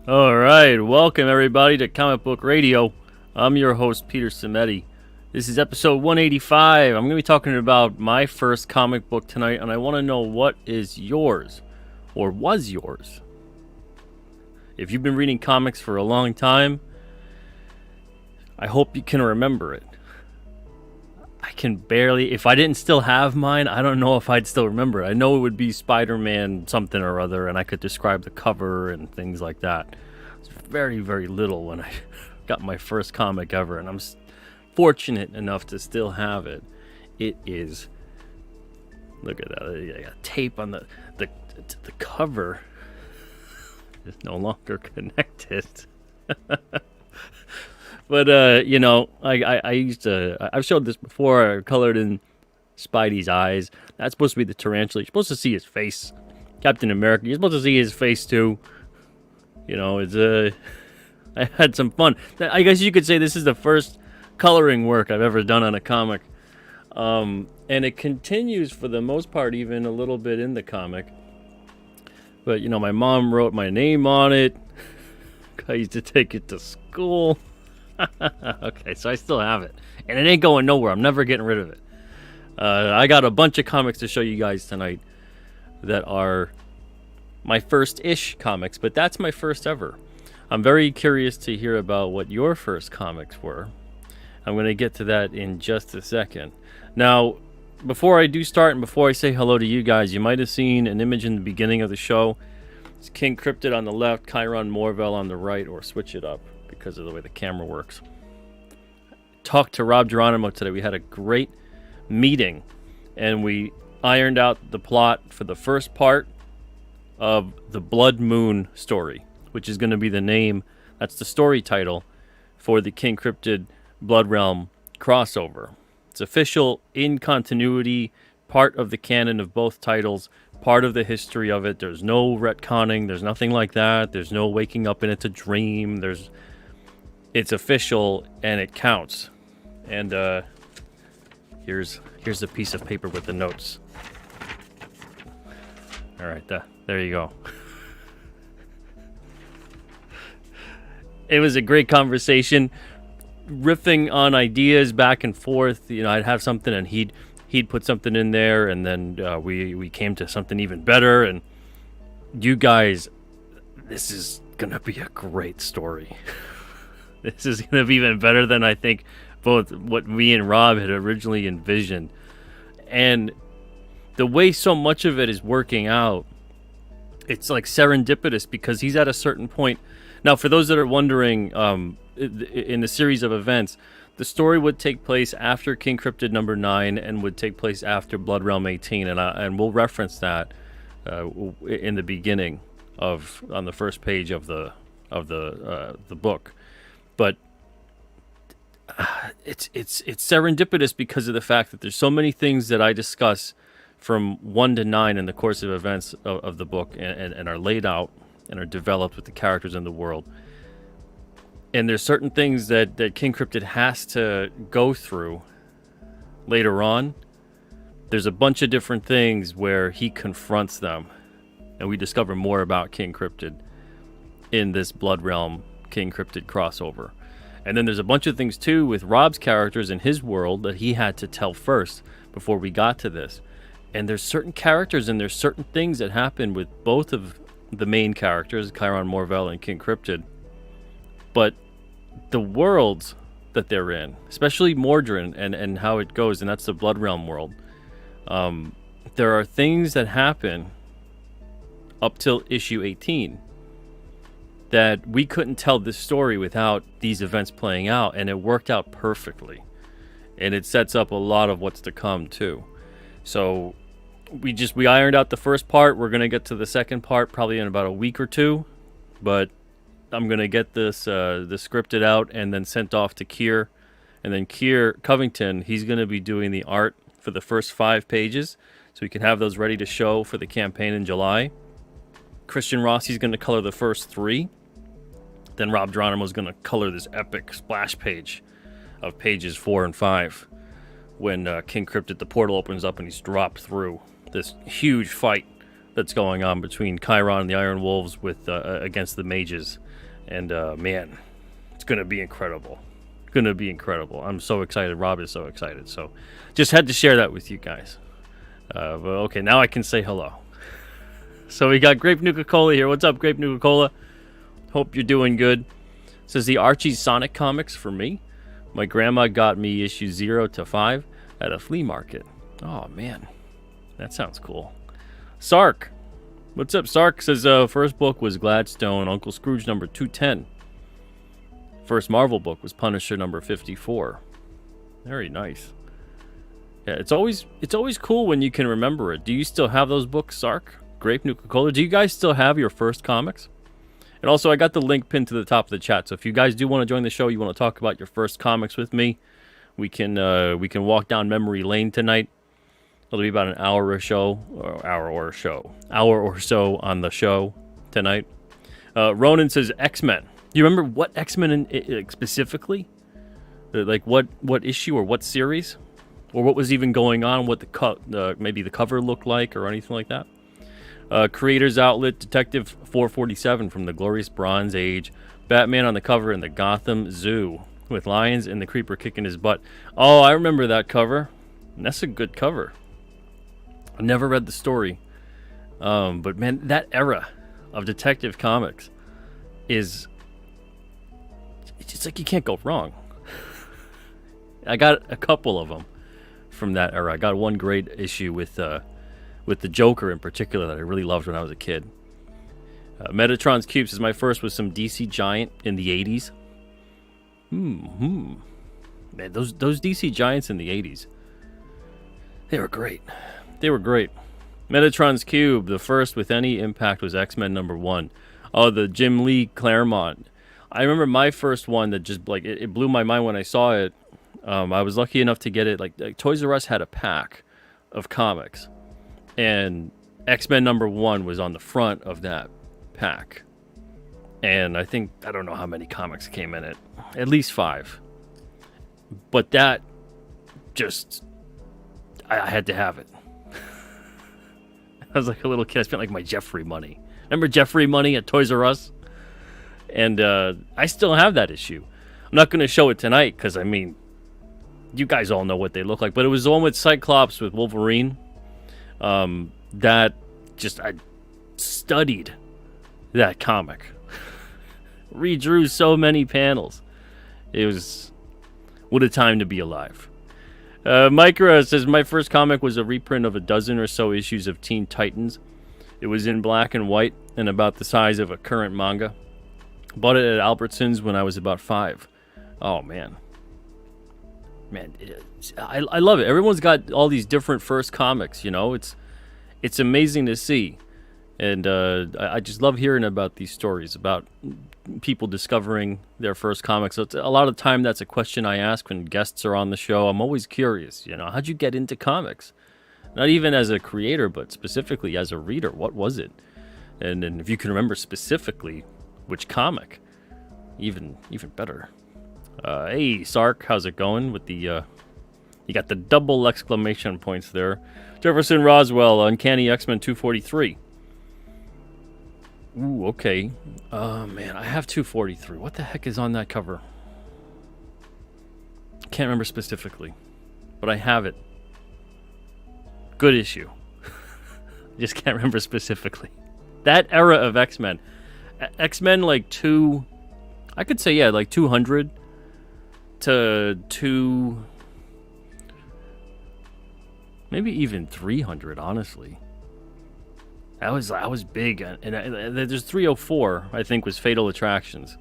All right, welcome everybody to Comic Book Radio. I'm your host, Peter Cimetti. This is episode 185. I'm going to be talking about my first comic book tonight, and I want to know what is yours, or was yours. If you've been reading comics for a long time, I hope you can remember it. I can barely, if I didn't still have mine, I don't know if I'd still remember it. I know it would be Spider-Man something or other, and I could describe the cover and things like that. I was very, very little when I got my first comic ever, and I'm fortunate enough to still have it. It is, look at that, I got tape on the cover. Is no longer connected. But, I used to, I've showed this before, I colored in Spidey's eyes. That's supposed to be the tarantula. You're supposed to see his face. Captain America, you're supposed to see his face too. You know, I had some fun. I guess you could say this is the first coloring work I've ever done on a comic. And it continues for the most part, even a little bit in the comic. But, my mom wrote my name on it. I used to take it to school. Okay, so I still have it. And it ain't going nowhere. I'm never getting rid of it. I got a bunch of comics to show you guys tonight that are my first-ish comics, but that's my first ever. I'm very curious to hear about what your first comics were. I'm going to get to that in just a second. Now, before I do start and before I say hello to you guys, you might have seen an image in the beginning of the show. It's King Cryptid on the left, Chiron Morvell on the right, or switch it up because of the way the camera works. Talked to Rob Geronimo today. We had a great meeting, and we ironed out the plot for the first part of the Blood Moon story, which is going to be the name, that's the story title for the King Cryptid Blood Realm crossover. It's official, in continuity, part of the canon of both titles, part of the history of it. There's no retconning, there's nothing like that. There's no waking up and it's a dream. It's official and it counts. And here's a piece of paper with the notes. All right, there you go. It was a great conversation, riffing on ideas back and forth. I'd have something and he'd put something in there, and then we came to something even better. And you guys, this is gonna be a great story. This is gonna be even better than I think both what me and Rob had originally envisioned. And the way so much of it is working out, it's like serendipitous, because he's at a certain point. Now, for those that are wondering, in the series of events, the story would take place after King Cryptid number 9 and would take place after Blood Realm 18, and we'll reference that in the beginning on the first page of the book. But it's serendipitous because of the fact that there's so many things that I discuss from 1 to 9 in the course of events of the book, and are laid out and are developed with the characters in the world. And there's certain things that King Cryptid has to go through later on. There's a bunch of different things where he confronts them, and we discover more about King Cryptid in this Blood Realm King Cryptid crossover. And then there's a bunch of things too with Rob's characters in his world that he had to tell first before we got to this. And there's certain characters and there's certain things that happen with both of the main characters, Chiron Morvell and King Cryptid. But the worlds that they're in, especially Mordrin and how it goes, and that's the Blood Realm world, there are things that happen up till issue 18 that we couldn't tell this story without these events playing out, and it worked out perfectly. And it sets up a lot of what's to come too. So we ironed out the first part. We're going to get to the second part probably in about a week or two, but I'm going to get this the scripted out and then sent off to Keir. And then Keir Covington, he's going to be doing the art for the first 5 pages, so we can have those ready to show for the campaign in July. Christian Rossi's going to color the first 3. Then Rob Geronimo's going to color this epic splash page of pages 4 and 5. When King Cryptid, the portal opens up and he's dropped through this huge fight that's going on between Chiron and the Iron Wolves with against the mages. And man, it's going to be incredible. Going to be incredible. I'm so excited. Rob is so excited. So just had to share that with you guys. But okay, now I can say hello. So we got Grape Nuka-Cola here. What's up, Grape Nuka-Cola? Hope you're doing good. Says the Archie Sonic comics for me. My grandma got me issues 0 to 5 at a flea market. Oh, man. That sounds cool. Sark. What's up, Sark? Says first book was Gladstone, Uncle Scrooge number 210. First Marvel book was Punisher number 54. Very nice. Yeah, it's always cool when you can remember it. Do you still have those books, Sark? Grape Nuka-Cola. Do you guys still have your first comics? And also, I got the link pinned to the top of the chat. So if you guys do want to join the show, you want to talk about your first comics with me, we can walk down memory lane tonight. It'll be about an hour or so on the show tonight. Ronan says X-Men. Do you remember what X-Men specifically? Like what issue or what series, or what was even going on? What maybe the cover looked like or anything like that? Creators Outlet, Detective 447 from the Glorious Bronze Age. Batman on the cover in the Gotham Zoo with lions and the creeper kicking his butt. Oh, I remember that cover. And that's a good cover. I never read the story. But man, that era of Detective Comics is... It's like you can't go wrong. I got a couple of them from that era. I got one great issue with the Joker in particular that I really loved when I was a kid. Metatron's Cube says my first was some DC Giant in the 80s. Man, those DC Giants in the 80s, they were great. They were great. Metatron's Cube, the first with any impact was X-Men number 1. Oh, the Jim Lee Claremont. I remember my first one that just like it blew my mind when I saw it. I was lucky enough to get it. Like Toys R Us had a pack of comics, and X-Men number 1 was on the front of that pack. And I don't know how many comics came in it. At least 5. But that just, I had to have it. I was like a little kid. I spent like my Jeffrey money. Remember Jeffrey money at Toys R Us? And I still have that issue. I'm not going to show it tonight because, I mean, you guys all know what they look like. But it was the one with Cyclops with Wolverine. That just, I studied that comic. Redrew so many panels. It was, what a time to be alive. Micra says, my first comic was a reprint of a dozen or so issues of Teen Titans. It was in black and white and about the size of a current manga. Bought it at Albertsons when I was about 5. Oh, man. I love it. Everyone's got all these different first comics, you know. It's amazing to see. And I just love hearing about these stories, about people discovering their first comics. So a lot of the time, that's a question I ask when guests are on the show. I'm always curious, you know, how'd you get into comics? Not even as a creator, but specifically as a reader. What was it? And if you can remember specifically which comic, even better. Hey, Sark, how's it going with the... you got the double exclamation points there. Jefferson Roswell, Uncanny X-Men 243. Ooh, okay. Man, I have 243. What the heck is on that cover? Can't remember specifically, but I have it. Good issue. Just can't remember specifically. That era of X-Men. X-Men like I could say, yeah, like 200 to maybe even 300, honestly. I was big, and there's 304, I think, was Fatal Attractions.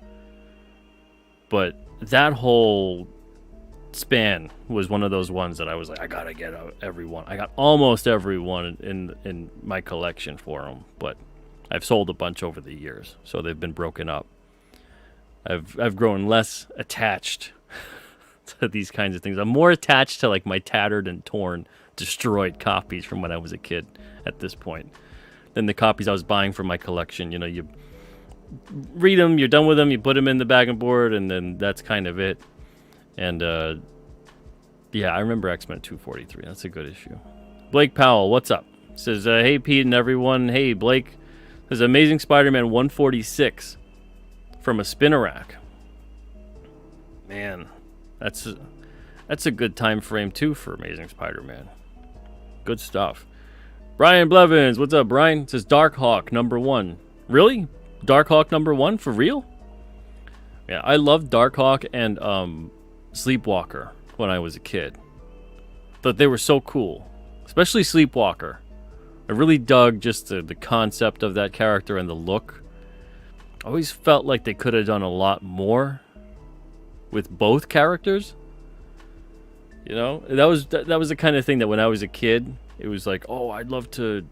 But that whole span was one of those ones that I was like, I gotta get every one. I got almost every one in my collection for them, but I've sold a bunch over the years, so they've been broken up. I've grown less attached to these kinds of things. I'm more attached to like my tattered and torn, destroyed copies from when I was a kid at this point. than the copies I was buying for my collection. You know, you read them, you're done with them, you put them in the bag and board, and then that's kind of it. And yeah, I remember X-Men 243. That's a good issue. Blake Powell, what's up? Says, hey, Pete and everyone. Hey, Blake. Says, Amazing Spider-Man 146 from a spinner rack. Man, that's a good time frame, too, for Amazing Spider-Man. Good stuff. Brian Blevins, what's up, Brian? Says, Darkhawk #1. Really? Darkhawk #1? For real? Yeah, I loved Darkhawk and Sleepwalker when I was a kid. Thought they were so cool. Especially Sleepwalker. I really dug just the concept of that character and the look. I always felt like they could have done a lot more with both characters. You know, that was the kind of thing that when I was a kid, it was like, oh, I'd love to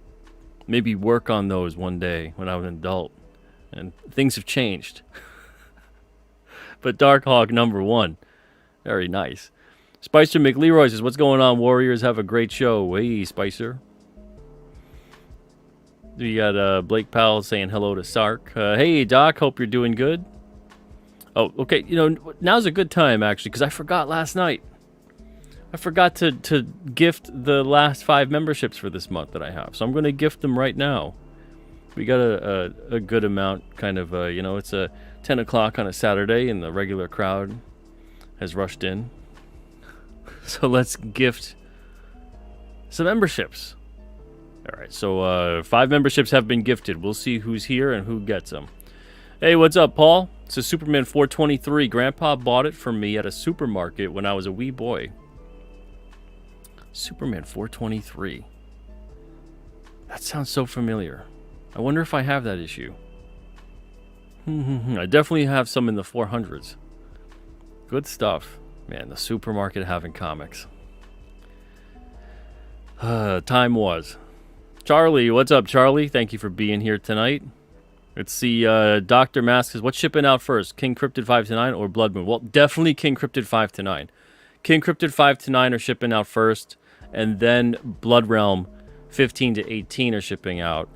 maybe work on those one day when I was an adult. And things have changed. But Darkhawk #1, very nice. Spicer McLeroy says, what's going on, Warriors? Have a great show. Hey, Spicer. We got Blake Powell saying hello to Sark. Hey, Doc, hope you're doing good. Oh, okay. You know, now's a good time, actually, because I forgot last night. I forgot to gift the last 5 memberships for this month that I have. So I'm going to gift them right now. We got a good amount, kind of, you know, it's 10 o'clock on a Saturday, and the regular crowd has rushed in. So let's gift some memberships. All right, so 5 memberships have been gifted. We'll see who's here and who gets them. Hey, what's up, Paul? It's a Superman 423. Grandpa bought it for me at a supermarket when I was a wee boy. Superman 423. That sounds so familiar. I wonder if I have that issue. I definitely have some in the 400s. Good stuff. Man, the supermarket having comics. Time was. Charlie, what's up, Charlie? Thank you for being here tonight. Let's see, Dr. Mask says, what's shipping out first? King Cryptid 5 to 9 or Blood Moon? Well, definitely King Cryptid 5 to 9. King Cryptid 5 to 9 are shipping out first, and then Blood Realm 15 to 18 are shipping out.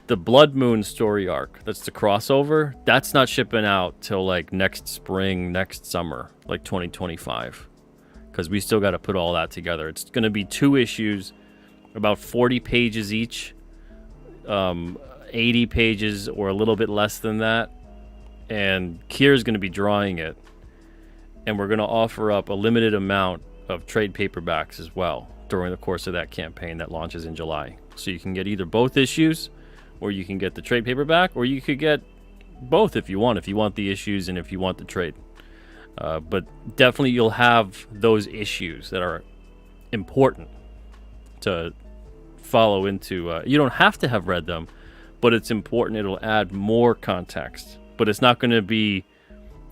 The Blood Moon story arc, that's the crossover, that's not shipping out till like next spring, next summer, like 2025. Because we still got to put all that together. It's going to be 2 issues, about 40 pages each, 80 pages or a little bit less than that. And Kier's going to be drawing it. And we're going to offer up a limited amount of trade paperbacks as well during the course of that campaign that launches in July. So you can get either both issues, or you can get the trade paperback, or you could get both if you want the issues and if you want the trade. But definitely you'll have those issues that are important to follow into. You don't have to have read them, but it's important. It'll add more context, but it's not going to be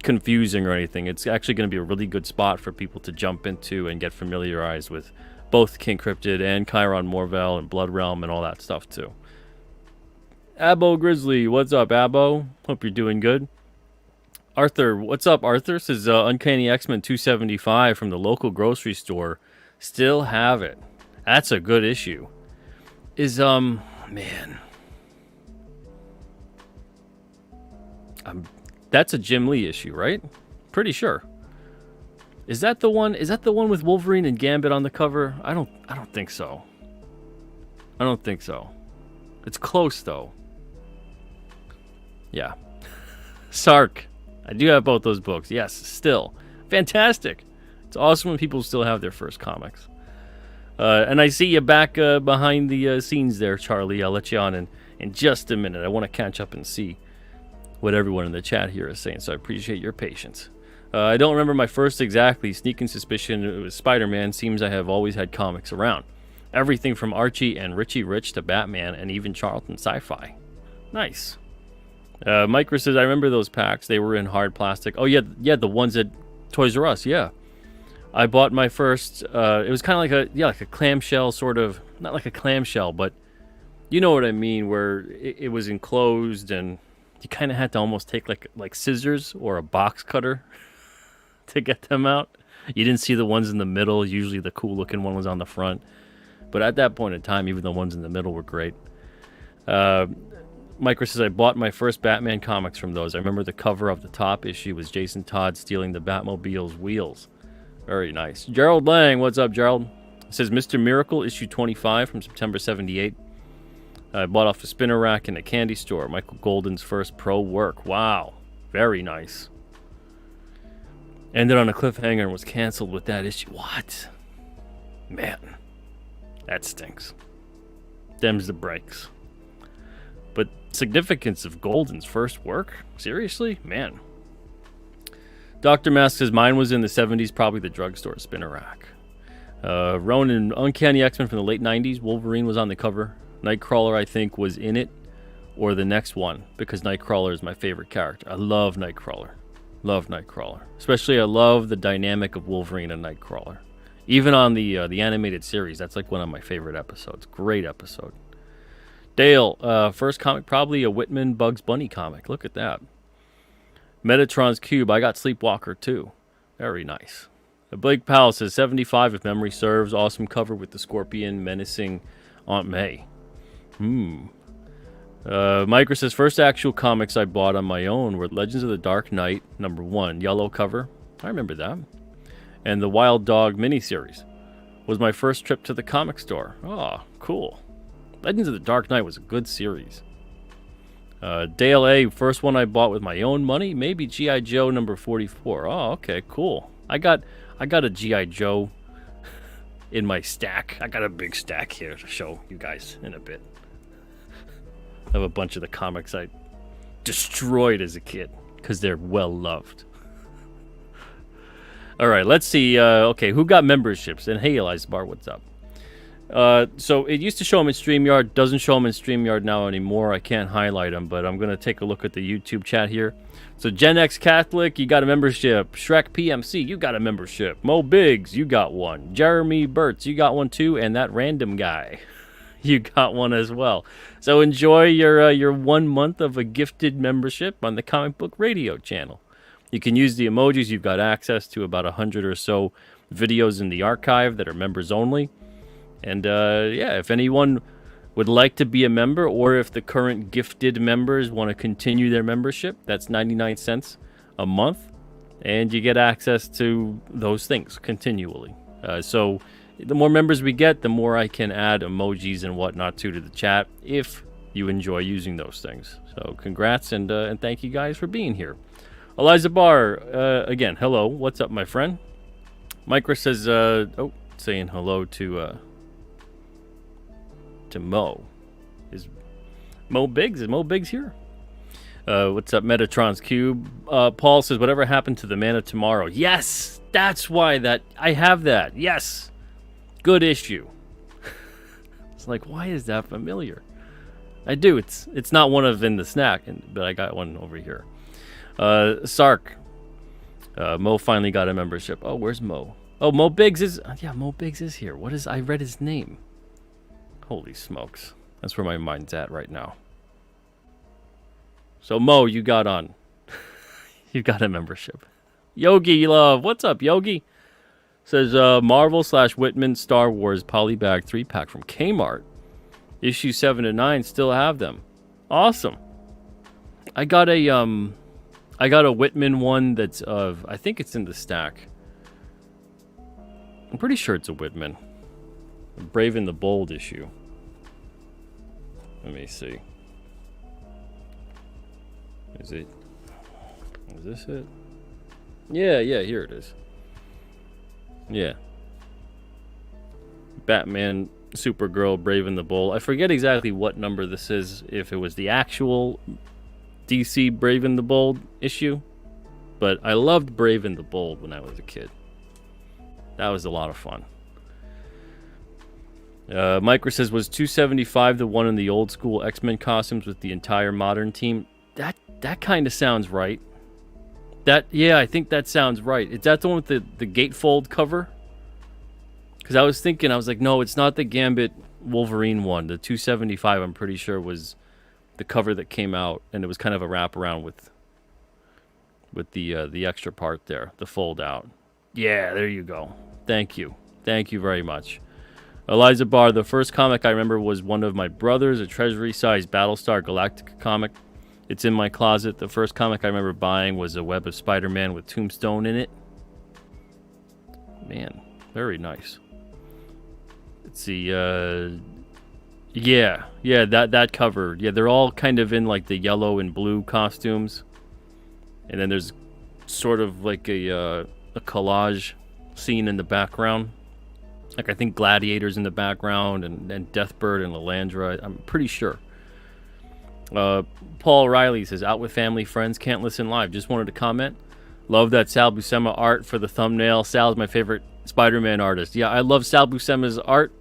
confusing or anything. It's actually going to be a really good spot for people to jump into and get familiarized with both King Cryptid and Chiron Morvel and Blood Realm and all that stuff too. Abo Grizzly, what's up, Abo? Hope you're doing good. Arthur, what's up, Arthur? Says Uncanny X-Men 275 from the local grocery store. Still have it. That's a good issue. Man. That's a Jim Lee issue, right? Pretty sure. Is that the one with Wolverine and Gambit on the cover? I don't think so. I don't think so. It's close though. Yeah. Sark. I do have both those books. Yes, still. Fantastic. It's awesome when people still have their first comics. And I see you back behind the scenes there, Charlie. I'll let you on in just a minute. I want to catch up and see what everyone in the chat here is saying, so I appreciate your patience. I don't remember my first exactly. Sneaking suspicion it was Spider-Man. Seems I have always had comics around. Everything from Archie and Richie Rich to Batman and even Charlton Sci-Fi. Nice. Micro says, I remember those packs. They were in hard plastic. Oh, yeah, the ones at Toys R Us, yeah. I bought my first, it was kind of like a clamshell sort of, not like a clamshell, but you know what I mean, where it was enclosed and you kind of had to almost take like scissors or a box cutter to get them out. You didn't see the ones in the middle. Usually the cool looking one was on the front. But at that point in time, even the ones in the middle were great. Micro says, I bought my first Batman comics from those. I remember the cover of the top issue was Jason Todd stealing the Batmobile's wheels. Very nice. Gerald Lang, what's up, Gerald? It says, Mr. Miracle, issue 25 from September 78. I bought off a spinner rack in a candy store. Michael Golden's first pro work. Wow. Very nice. Ended on a cliffhanger and was canceled with that issue. What? Man. That stinks. Them's the breaks. But significance of Golden's first work? Seriously? Man. Dr. Mask says, mine was in the 70s, probably the drugstore spinner rack. Ronan, Uncanny X-Men from the late 90s. Wolverine was on the cover. Nightcrawler, I think, was in it. Or the next one, because Nightcrawler is my favorite character. I love Nightcrawler. Love Nightcrawler. Especially, I love the dynamic of Wolverine and Nightcrawler. Even on the animated series, that's like one of my favorite episodes. Great episode. Dale, first comic, probably a Whitman Bugs Bunny comic. Look at that. Metatron's Cube, I got Sleepwalker too. Very nice. Blake Powell says 75 if memory serves. Awesome cover with the Scorpion menacing Aunt May. Micro says first actual comics I bought on my own were Legends of the Dark Knight, #1, yellow cover. I remember that. And the Wild Dog miniseries was my first trip to the comic store. Oh, cool. Legends of the Dark Knight was a good series. Dale A, first one I bought with my own money, maybe G.I. Joe number 44. Oh, okay, cool. I got a G.I. Joe in my stack. I got a big stack here to show you guys in a bit. I have a bunch of the comics I destroyed as a kid because they're well loved. All right, let's see. Okay, who got memberships? And hey, Eliza Bar, what's up? So it used to show them in StreamYard, doesn't show them in StreamYard now anymore. I can't highlight them, but I'm going to take a look at the YouTube chat here. So Gen X Catholic, you got a membership. Shrek PMC, you got a membership. Mo Biggs, you got one. Jeremy Burtz, you got one too. And that random guy, you got one as well. So enjoy your 1 month of a gifted membership on the Comic Book Radio channel. You can use the emojis. You've got access to about 100 or so videos in the archive that are members only. And yeah, if anyone would like to be a member, or if the current gifted members want to continue their membership, that's 99 cents a month. And you get access to those things continually. So the more members we get, the more I can add emojis and whatnot to the chat if you enjoy using those things. So congrats and thank you guys for being here. Eliza Barr, again, hello. What's up, my friend? Micro says, saying hello to Mo. Is Mo Biggs? Is Mo Biggs here? What's up, Metatron's Cube? Paul says, whatever happened to the Man of Tomorrow? Yes! That's why I have that. Yes! Good issue. It's like, why is that familiar? I do. It's not one of in the snack, but I got one over here. Sark. Mo finally got a membership. Oh, where's Mo? Oh, Mo Biggs is... yeah, Mo Biggs is here. What is... I read his name. Holy smokes. That's where my mind's at right now. So, Mo, you got on. You got a membership. Yogi Love. What's up, Yogi? Says, Marvel / Whitman Star Wars Polybag 3-pack from Kmart. Issue 7 to 9 still have them. Awesome. I got a Whitman one that's I think it's in the stack. I'm pretty sure it's a Whitman. Brave and the Bold issue. Let me see. Is this it? Yeah, here it is. Yeah. Batman, Supergirl, Brave and the Bold. I forget exactly what number this is, if it was the actual DC Brave and the Bold issue. But I loved Brave and the Bold when I was a kid. That was a lot of fun. Micro says, was 275 the one in the old school X-Men costumes with the entire modern team? That kind of sounds right. Yeah, I think that sounds right. Is that the one with the gatefold cover? Because I was thinking, I was like, no, it's not the Gambit Wolverine one. The 275, I'm pretty sure, was the cover that came out, and it was kind of a wraparound with the extra part there, the fold out. Yeah, there you go. Thank you very much. Eliza Barr, the first comic I remember was one of my brothers, a Treasury-sized Battlestar Galactica comic. It's in my closet. The first comic I remember buying was a Web of Spider-Man with Tombstone in it. Man, very nice. Let's see, yeah, that cover. Yeah, they're all kind of in like the yellow and blue costumes. And then there's sort of like a collage scene in the background. Like I think Gladiator's in the background and Deathbird and Lalandra. I'm pretty sure. Paul Riley says, out with family, friends, can't listen live. Just wanted to comment. Love that Sal Buscema art for the thumbnail. Sal's my favorite Spider-Man artist. Yeah, I love Sal Buscema's art.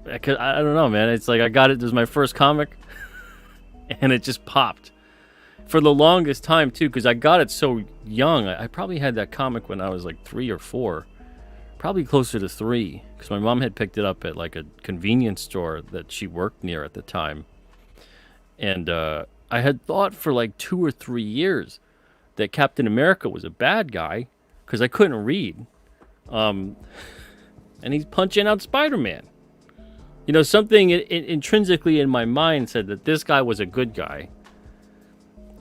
I don't know, man. It's like I got it. This was my first comic. And it just popped. For the longest time, too, because I got it so young. I probably had that comic when I was like 3 or 4. Probably closer to 3, because my mom had picked it up at like a convenience store that she worked near at the time. And I had thought for like 2 or 3 years that Captain America was a bad guy, because I couldn't read. And he's punching out Spider-Man. You know, something intrinsically in my mind said that this guy was a good guy,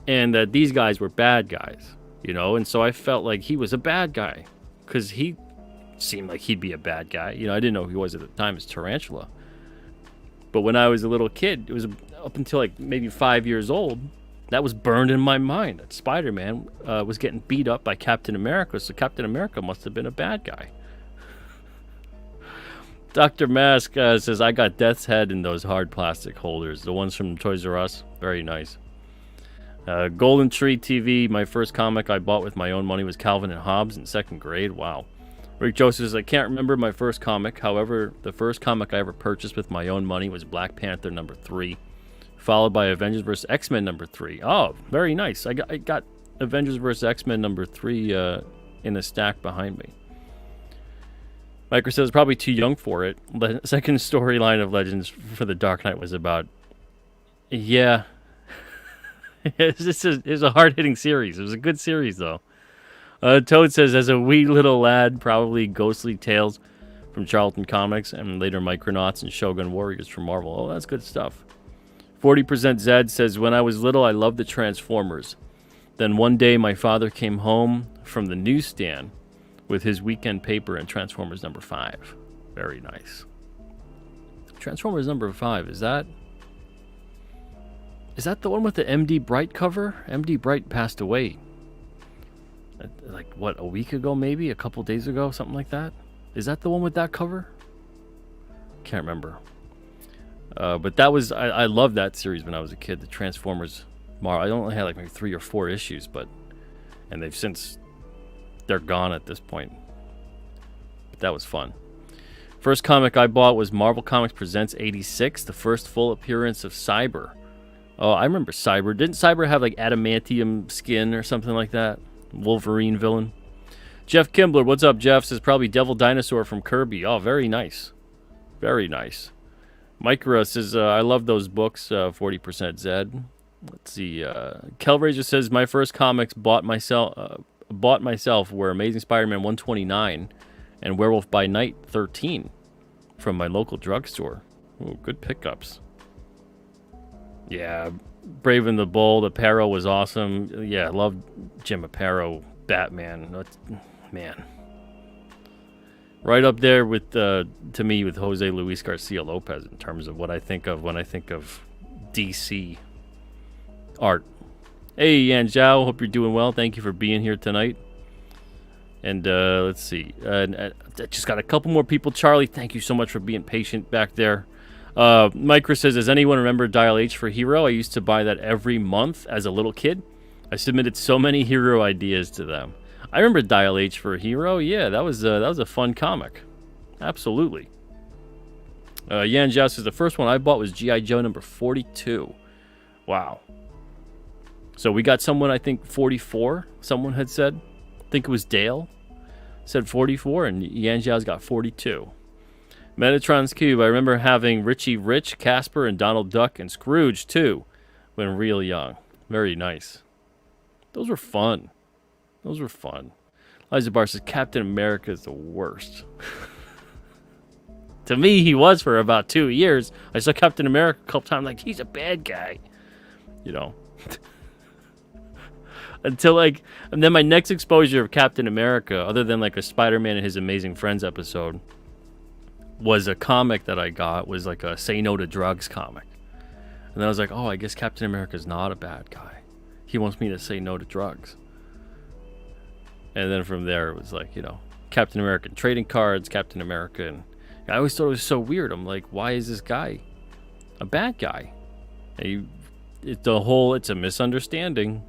and that these guys were bad guys, you know? And so I felt like he was a bad guy, because he seemed like he'd be a bad guy. You know, I didn't know who he was at the time as Tarantula. But when I was a little kid, it was up until like maybe 5 years old, that was burned in my mind, that Spider-Man was getting beat up by Captain America, so Captain America must have been a bad guy. Dr. Mask says, I got Death's Head in those hard plastic holders, the ones from Toys R Us. Very nice. Golden Tree TV, my first comic I bought with my own money was Calvin and Hobbes in 2nd grade. Wow. Rick Joseph says, I can't remember my first comic. However, the first comic I ever purchased with my own money was Black Panther #3, followed by Avengers vs. X-Men #3. Oh, very nice. I got Avengers vs. X-Men #3 in a stack behind me. Micro says, probably too young for it. The second storyline of Legends for the Dark Knight was about... Yeah. It was a hard-hitting series. It was a good series, though. Toad says, as a wee little lad, probably Ghostly Tales from Charlton Comics, and later Micronauts and Shogun Warriors from Marvel. Oh, that's good stuff. 40% Zed says, when I was little, I loved the Transformers. Then one day, my father came home from the newsstand with his weekend paper and Transformers #5. Very nice. Transformers #5, is that the one with the MD Bright cover? MD Bright passed away. Like, what, a week ago maybe? A couple days ago? Something like that? Is that the one with that cover? Can't remember. But that was... I loved that series when I was a kid. The Transformers... I only had like maybe 3 or 4 issues, but... And they've since... They're gone at this point. But that was fun. First comic I bought was Marvel Comics Presents 86, the first full appearance of Cyber. Oh, I remember Cyber. Didn't Cyber have like adamantium skin or something like that? Wolverine villain. Jeff Kimbler, what's up, Jeff? Says probably Devil Dinosaur from Kirby. Oh, very nice. Very nice. Micra says, I love those books, 40% Zed. Let's see. Kelraiser says, my first comics bought myself were Amazing Spider-Man 129 and Werewolf by Night 13 from my local drugstore. Ooh, good pickups. Yeah, Brave and the Bold, Aparo was awesome. Yeah, I love Jim Aparo, Batman. Man. Right up there with, to me, with Jose Luis Garcia Lopez in terms of what I think of when I think of DC art. Hey, Yan Zhao, hope you're doing well. Thank you for being here tonight. And let's see. Just got a couple more people. Charlie, thank you so much for being patient back there. Micro says, does anyone remember Dial H for Hero? I used to buy that every month as a little kid. I submitted so many hero ideas to them. I remember Dial H for Hero. Yeah, that was a fun comic. Absolutely. Yan Zhao says, the first one I bought was G.I. Joe number 42. Wow. So we got someone, I think, 44, someone had said. I think it was Dale. Said 44, and Yan Zhao's got 42. Metatron's Cube, I remember having Richie Rich, Casper, and Donald Duck, and Scrooge, too, when real young. Very nice. Those were fun. Those were fun. Liza Barr says, Captain America is the worst. To me, he was for about 2 years. I saw Captain America a couple times, like, he's a bad guy. You know. Until, like, and then my next exposure of Captain America, other than, like, a Spider-Man and His Amazing Friends episode, was a comic that I got, was like a Say No to Drugs comic. And then I was like, oh, I guess Captain America's not a bad guy. He wants me to say no to drugs. And then from there, it was like, Captain America trading cards, Captain America. And I always thought it was so weird. I'm like, why is this guy a bad guy? It's a misunderstanding.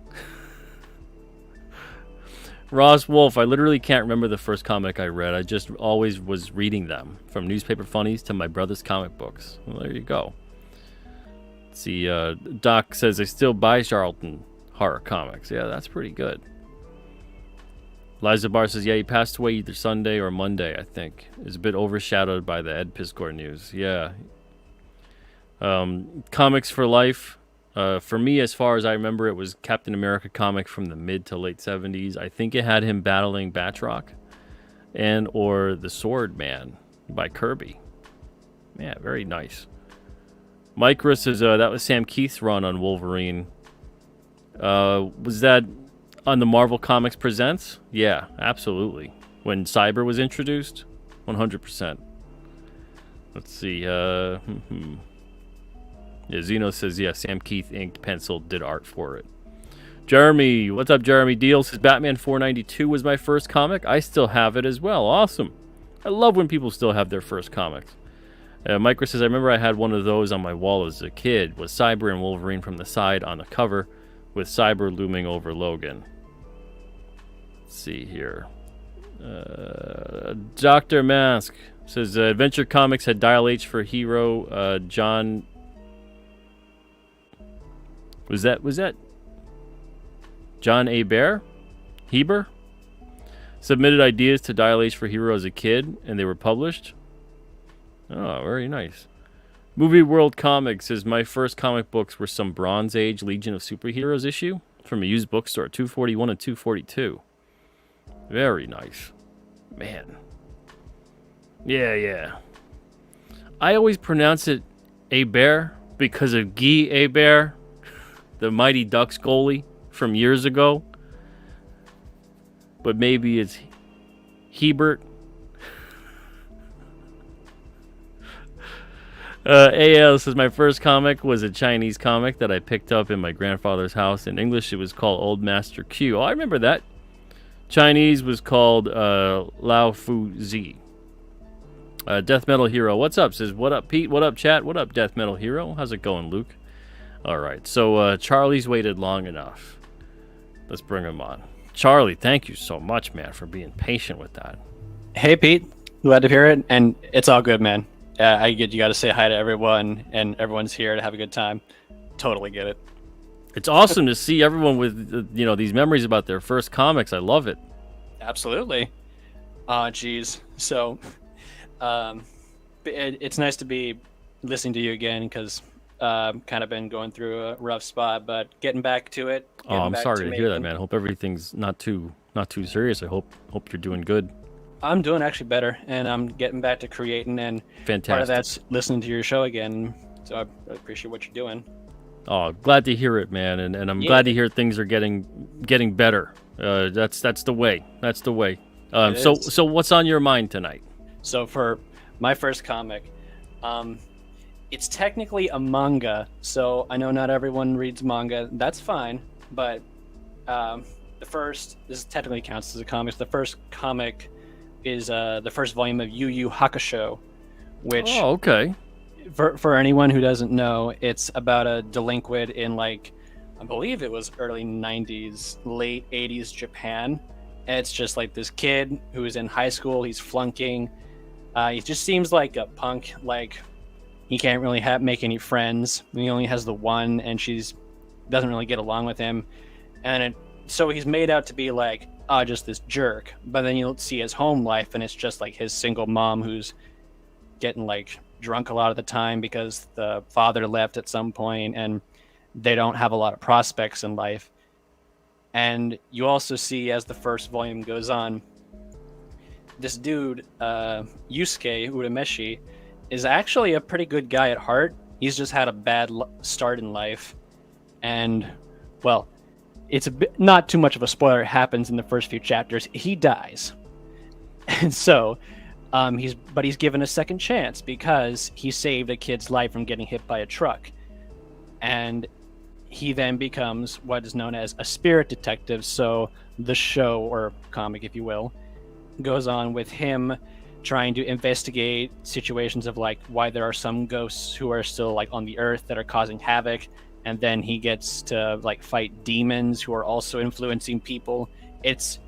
Ross Wolf, I literally can't remember the first comic I read. I just always was reading them, from newspaper funnies to my brother's comic books. Well, there you go. Let's see, Doc says I still buy Charlton horror comics. Yeah, that's pretty good. Liza Barr says, yeah, he passed away either Sunday or Monday, I think. It's a bit overshadowed by the Ed Piskor news. Yeah. Comics for life. For me, as far as I remember, it was Captain America comic from the mid to late 70s. I think it had him battling Batroc and or The Sword Man by Kirby. Yeah, very nice. Micra says that was Sam Keith's run on Wolverine. Was that on the Marvel Comics Presents? Yeah, absolutely. When Cyber was introduced? 100%. Let's see. Yeah, Zeno says, yeah, Sam Keith inked, pencil, did art for it. Jeremy, what's up, Jeremy? Deal says, Batman 492 was my first comic. I still have it as well. Awesome. I love when people still have their first comics. Micro says, I remember I had one of those on my wall as a kid, with Cyber and Wolverine from the side on the cover, with Cyber looming over Logan. Let's see here. Dr. Mask says, Adventure Comics had Dial H for hero, John... Was that John A. Heber? Submitted ideas to Dial H for Hero as a kid, and they were published. Oh, very nice. Movie World Comics says, my first comic books were some Bronze Age Legion of Superheroes issue from a used bookstore, 241 and 242. Very nice. Man. Yeah. I always pronounce it Hebert because of Guy Hebert, the Mighty Ducks goalie from years ago. But maybe it's Hebert. AL says, my first comic was a Chinese comic that I picked up in my grandfather's house. In English, it was called Old Master Q. Oh, I remember that. Chinese was called Lao Fu Zi. Death Metal Hero, what's up? Says, what up, Pete? What up, chat? What up, Death Metal Hero? How's it going, Luke? All right, so Charlie's waited long enough. Let's bring him on. Charlie, thank you so much, man, for being patient with that. Hey, Pete. Glad to hear it, and it's all good, man. I get you got to say hi to everyone, and everyone's here to have a good time. Totally get it. It's awesome to see everyone with these memories about their first comics. I love it. Absolutely. Geez. So, it's nice to be listening to you again because kind of been going through a rough spot, but getting back to it. Oh, I'm sorry to hear that, man. I hope everything's not too serious. I hope you're doing good. I'm doing actually better, and I'm getting back to creating, and fantastic. Part of that's listening to your show again. So I appreciate what you're doing. Oh, glad to hear it, man, and I'm glad to hear things are getting better. That's the way. That's the way. So what's on your mind tonight? So for my first comic, it's technically a manga. So I know not everyone reads manga. That's fine, but this technically counts as a comic. The first comic is the first volume of Yu Yu Hakusho, which okay. For anyone who doesn't know, it's about a delinquent in I believe it was early 90s, late 80s Japan. And it's just like this kid who is in high school. He's flunking. He just seems like a punk. Like he can't really make any friends. He only has the one, and she's doesn't really get along with him. And so he's made out to be like, just this jerk. But then you'll see his home life, and it's just like his single mom who's getting drunk a lot of the time because the father left at some point, and they don't have a lot of prospects in life. And you also see, as the first volume goes on, this dude, Yusuke Urameshi, is actually a pretty good guy at heart. He's just had a bad start in life, and well, it's a bit, not too much of a spoiler. It happens in the first few chapters. He dies, and so he's given a second chance because he saved a kid's life from getting hit by a truck, and he then becomes what is known as a spirit detective. So the show, or comic, if you will, goes on with him trying to investigate situations of like why there are some ghosts who are still like on the earth that are causing havoc, and then he gets to like fight demons who are also influencing people. It's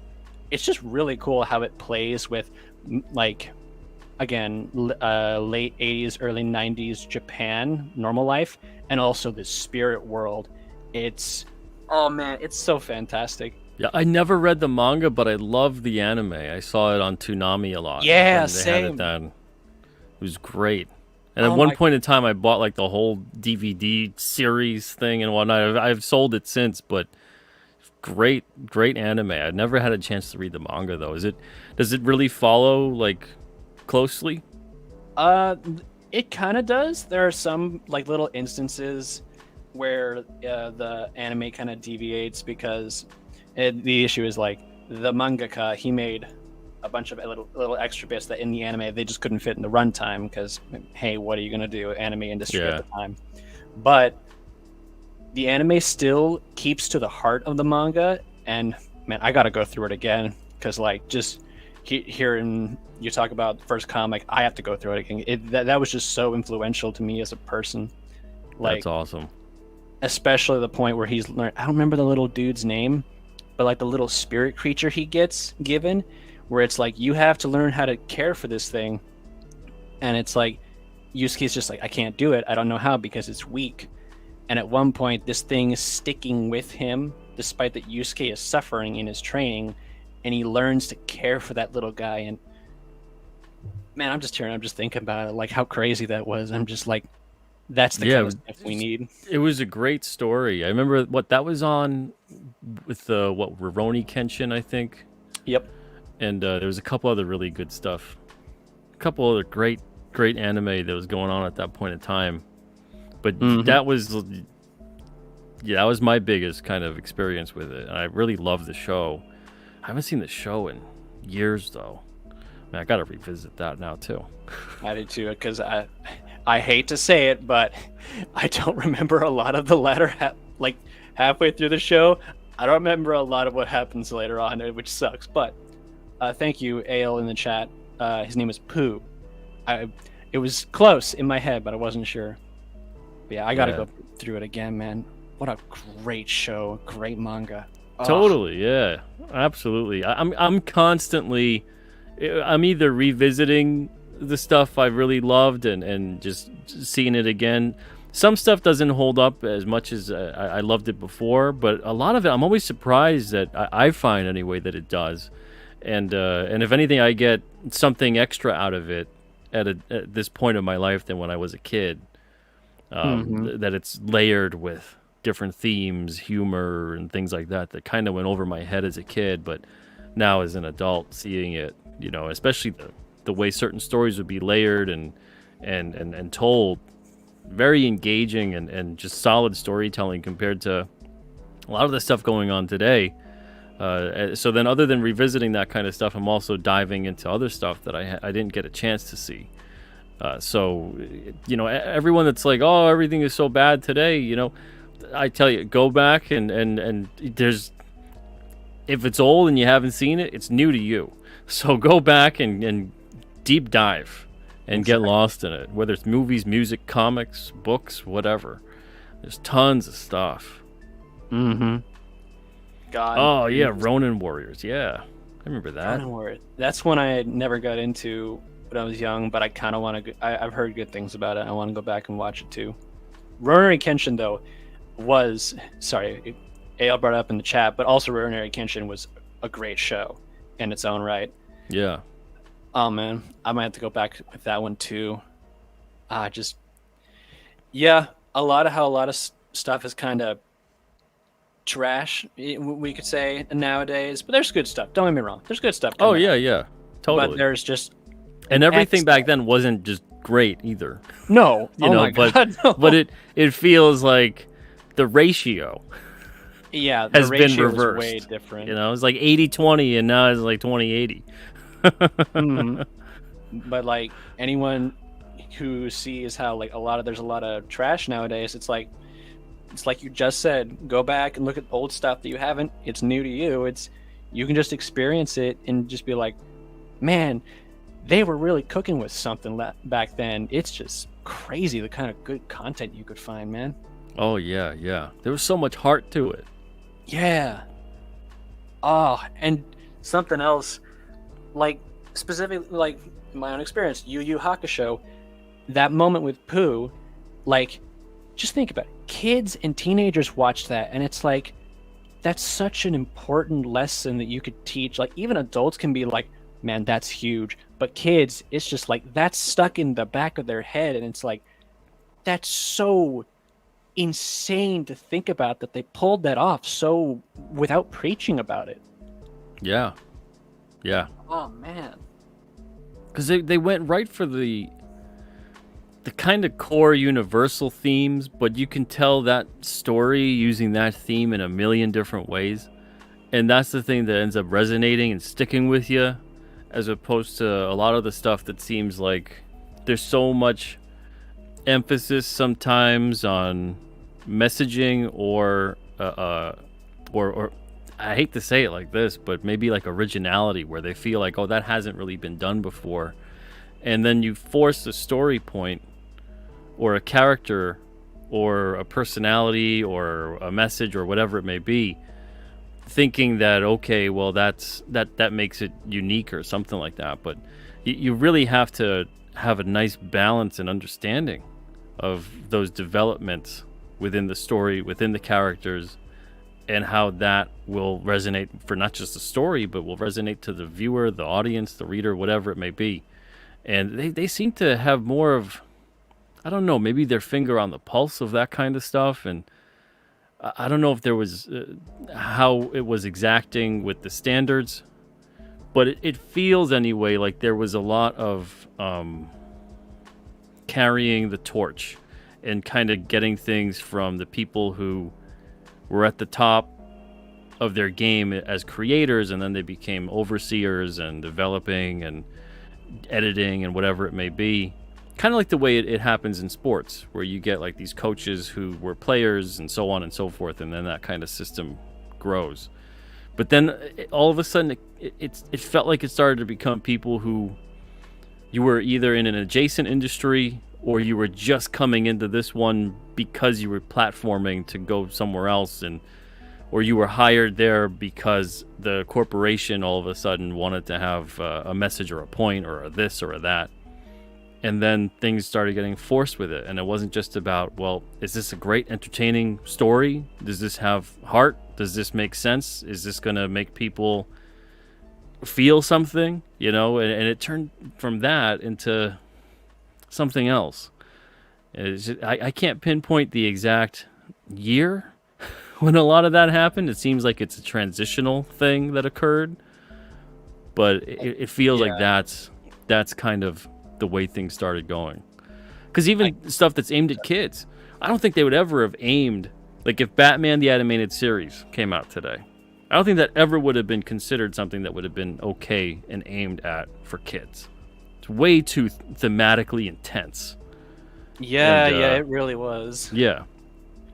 just really cool how it plays with like, again, late 80s early 90s Japan normal life, and also the spirit world. It's, oh man, it's so fantastic. Yeah, I never read the manga, but I love the anime. I saw it on Toonami a lot Yeah, when they had it same. then. It was great. And at Oh one my, point in time, I bought like the whole DVD series thing and whatnot. I've sold it since, but great, great anime. I've never had a chance to read the manga though. Does it really follow like closely? uh it kind of does. There are some like little instances where the anime kind of deviates because the issue is like the mangaka, he made a bunch of little extra bits that in the anime they just couldn't fit in the runtime because hey, what are you gonna do, anime industry at Yeah. the time. But the anime still keeps to the heart of the manga, and man, I gotta go through it again because like just hearing you talk about the first comic, I have to go through it again. That was just so influential to me as a person, That's like awesome. especially the point where he's learned. I don't remember the little dude's name, but like the little spirit creature he gets given, where it's like you have to learn how to care for this thing, and it's like Yusuke's just like, I can't do it. I don't know how because it's weak. And at one point, this thing is sticking with him, despite that Yusuke is suffering in his training, and he learns to care for that little guy. And man, I'm just tearing. I'm just thinking about it, like how crazy that was. I'm just like, that's the Yeah, kind of stuff we need. it was a great story. I remember what that was on with the what Rurouni Kenshin, I think, Yep. and there was a couple other really good stuff. A couple other great anime that was going on at that point in time. But Mm-hmm. that was, yeah, that was my biggest kind of experience with it. And I really love the show. I haven't seen the show in years though. Man, I gotta revisit that now too. I did too, because I hate to say it, but I don't remember a lot of the latter like halfway through the show. I don't remember a lot of what happens later on, which sucks. But thank you, Ale, in the chat. His name is Pooh. It was close in my head, but I wasn't sure. But yeah, I gotta Yeah, go through it again, man. What a great show, great manga. Oh, totally. Yeah, absolutely. I'm constantly, I'm either revisiting the stuff I really loved and just seeing it again. Some stuff doesn't hold up as much as I loved it before, but a lot of it I'm always surprised that I find anyway that it does. And if anything, I get something extra out of it at this point of my life than when I was a kid. hmm That it's layered with different themes, humor, and things like that that kind of went over my head as a kid, but now as an adult, seeing it, especially the way certain stories would be layered and told, very engaging and just solid storytelling compared to a lot of the stuff going on today. So then, other than revisiting that kind of stuff, I'm also diving into other stuff that I didn't get a chance to see. So, everyone that's like, oh, everything is so bad today, I tell you, go back and there's, if it's old and you haven't seen it, it's new to you. So go back and deep dive and get exactly. lost in it, whether it's movies, music, comics, books, whatever. There's tons of stuff. hmm God, Oh, yeah, Ronin Warriors. Yeah, I remember that. Ronin Warrior. That's one I never got into when I was young, but I kind of want to. I've heard good things about it. I want to go back and watch it too. Rurouni Kenshin though was sorry, AL brought it up in the chat, but also Rurouni Kenshin was a great show in its own right. Yeah. Oh man, I might have to go back with that one too. Just yeah, a lot of stuff is kind of trash, we could say nowadays, but there's good stuff. Don't get me wrong, there's good stuff Oh, coming yeah, out, yeah. but Totally. there's just And an everything excess. back then wasn't just great either. No. You Oh know, my God. No. but it feels like the ratio Yeah, the has been ratio is way reversed. You different. know, it's like 80-20, and now it's like 20-80. Hmm. But like anyone who sees how like there's a lot of trash nowadays, it's like you just said, go back and look at old stuff that you haven't. It's new to you. It's you can just experience it and just be like, man, they were really cooking with something back then. It's just crazy the kind of good content you could find, man. Oh yeah, yeah. There was so much heart to it. Yeah. Oh, and something else, like specifically, like my own experience, Yu Yu Hakusho, that moment with Pooh, like, just think about it. Kids and teenagers watch that, and it's like, that's such an important lesson that you could teach. Like, even adults can be like, man, that's huge. But kids, it's just like, that's stuck in the back of their head, and it's like, that's so insane to think about that they pulled that off so without preaching about it. Yeah, yeah. Oh, man. Because they went right for the kind of core universal themes, but you can tell that story using that theme in a million different ways. And that's the thing that ends up resonating and sticking with you, as opposed to a lot of the stuff that seems like there's so much emphasis sometimes on messaging or I hate to say it like this, but maybe like originality, where they feel like, oh, that hasn't really been done before. And then you force a story point or a character or a personality or a message or whatever it may be, thinking that, okay, well, that makes it unique or something like that. But you really have to have a nice balance and understanding of those developments within the story, within the characters, and how that will resonate for not just the story, but will resonate to the viewer, the audience, the reader, whatever it may be. And they seem to have more of, I don't know, maybe their finger on the pulse of that kind of stuff. And I don't know if there was how it was exacting with the standards, but it feels anyway like there was a lot of carrying the torch and kind of getting things from the people who were at the top of their game as creators, and then they became overseers and developing and editing and whatever it may be. Kind of like the way it happens in sports, where you get like these coaches who were players and so on and so forth, and then that kind of system grows. But then all of a sudden, it felt like it started to become people who you were either in an adjacent industry or you were just coming into this one because you were platforming to go somewhere else, and or you were hired there because the corporation all of a sudden wanted to have a message or a point or a this or a that. And then things started getting forced with it. And it wasn't just about, well, is this a great entertaining story? Does this have heart? Does this make sense? Is this going to make people feel something? You know, and it turned from that into something else. I can't pinpoint the exact year when a lot of that happened. It seems like it's a transitional thing that occurred, but it feels like that's kind of the way things started going. Because even stuff that's aimed at kids, I don't think they would ever have aimed, like if Batman the Animated Series came out today, I don't think that ever would have been considered something that would have been okay and aimed at for kids. It's way too thematically intense. Yeah, it really was. Yeah.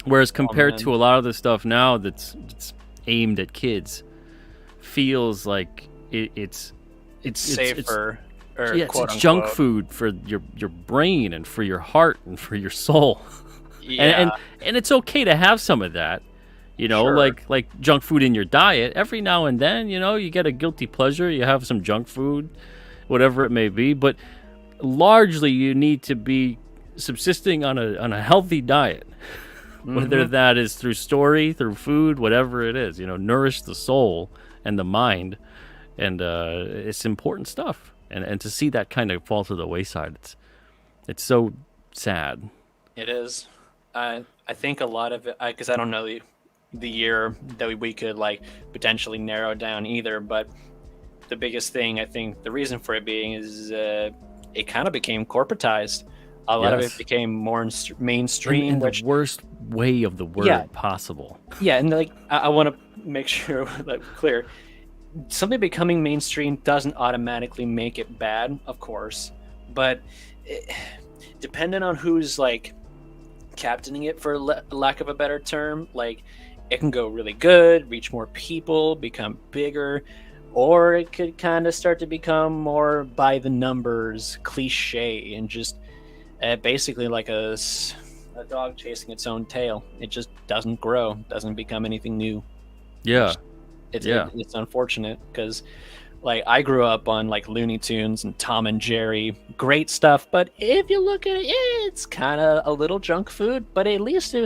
Whereas compared to a lot of the stuff now that's aimed at kids, feels like it's safer. It's junk food for your brain and for your heart and for your soul. Yeah. and it's okay to have some of that, you know, Sure. like junk food in your diet every now and then. You know, you get a guilty pleasure, you have some junk food, whatever it may be. But largely, you need to be subsisting on a healthy diet, whether that is through story, through food, whatever it is. You know, nourish the soul and the mind, and it's important stuff. And to see that kind of fall to the wayside, it's so sad. It is. I think a lot of it, because I don't know the year that we could like potentially narrow down either, but the biggest thing, I think the reason for it being is it kind of became corporatized. A lot of it Yes. became more mainstream, In the which worst way of the yeah, word possible. yeah, and like I want to make sure that clear. Something becoming mainstream doesn't automatically make it bad, of course, but it, depending on who's like captaining it, for lack of a better term, like it can go really good, reach more people, become bigger, or it could kind of start to become more by the numbers, cliche, and just basically like a dog chasing its own tail. It just doesn't grow, doesn't become anything new, Yeah. which Yeah. it's unfortunate because like I grew up on like Looney Tunes and Tom and Jerry, great stuff. But if you look at it, it's kind of a little junk food. But at least it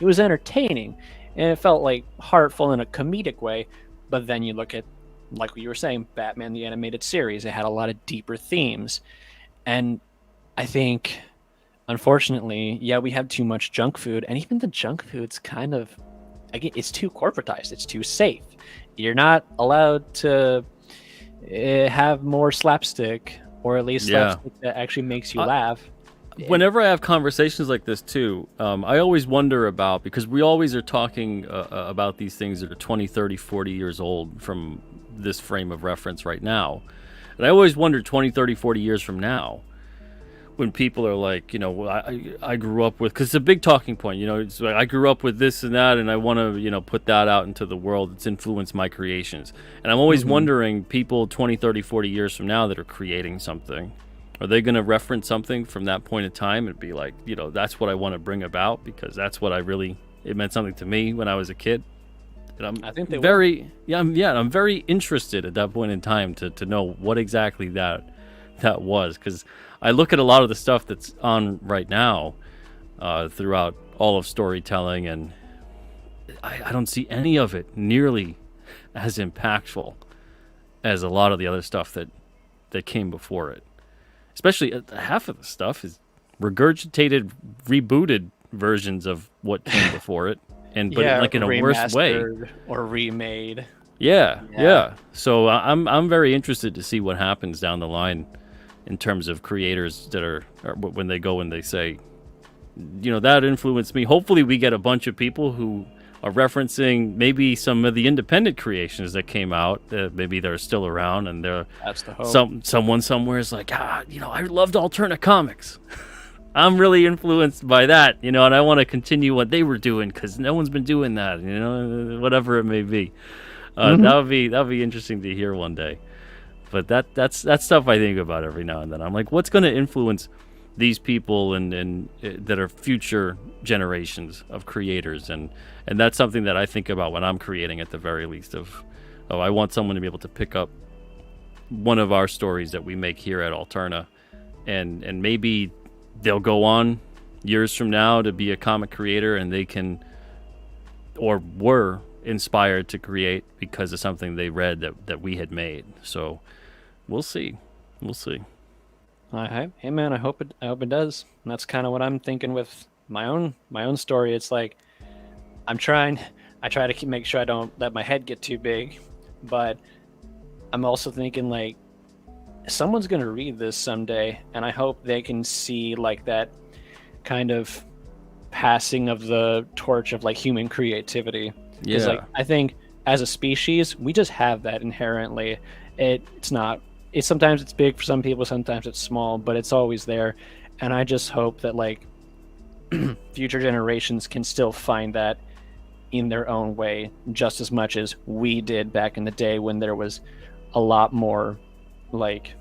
was entertaining, and it felt like heartful in a comedic way. But then you look at, like you were saying, Batman the animated series. It had a lot of deeper themes, and I think, unfortunately, yeah, we have too much junk food, and even the junk food's kind of, again, it's too corporatized. It's too safe. You're not allowed to have more slapstick, or at least Yeah. slapstick that actually makes you I, laugh. Whenever I have conversations like this too, I always wonder about, because we always are talking about these things that are 20, 30, 40 years old from this frame of reference right now. And I always wonder 20, 30, 40 years from now, when people are like, I grew up with, because it's a big talking point, it's like I grew up with this and that, and I want to, put that out into the world. It's influenced my creations. And I'm always Mhm. wondering, people 20, 30, 40 years from now that are creating something, are they going to reference something from that point in time and be like, that's what I want to bring about because that's what it meant something to me when I was a kid. And I'm I think they will. very, I'm very interested at that point in time to know what exactly that was, because I look at a lot of the stuff that's on right now throughout all of storytelling, and I don't see any of it nearly as impactful as a lot of the other stuff that came before it. Especially half of the stuff is regurgitated, rebooted versions of what came before it, but Yeah, like in a worse way. remastered or remade. Yeah, Yeah. yeah. So I'm very interested to see what happens down the line in terms of creators that are when they go and they say, that influenced me. Hopefully, we get a bunch of people who are referencing maybe some of the independent creations that came out. Maybe they're still around, and they're That's the hope. someone somewhere is like, I loved alternate comics. I'm really influenced by that, and I want to continue what they were doing because no one's been doing that, whatever it may be. Hmm. That would be interesting to hear one day. But that's stuff I think about every now and then. I'm like, what's going to influence these people and that are future generations of creators, and that's something that I think about when I'm creating, at the very least. I want someone to be able to pick up one of our stories that we make here at Alterna, and maybe they'll go on years from now to be a comic creator, and they can or were inspired to create because of something they read that we had made. So we'll see. We'll see. Hey man, I hope it does. And that's kind of what I'm thinking with my own story. It's like I'm trying I try to make sure I don't let my head get too big, but I'm also thinking like someone's going to read this someday, and I hope they can see like that kind of passing of the torch of like human creativity, because like Yeah. I think as a species we just have that inherently. It's not, it's sometimes it's big for some people, sometimes it's small, but it's always there. And I just hope that like future generations can still find that in their own way just as much as we did back in the day, when there was a lot more like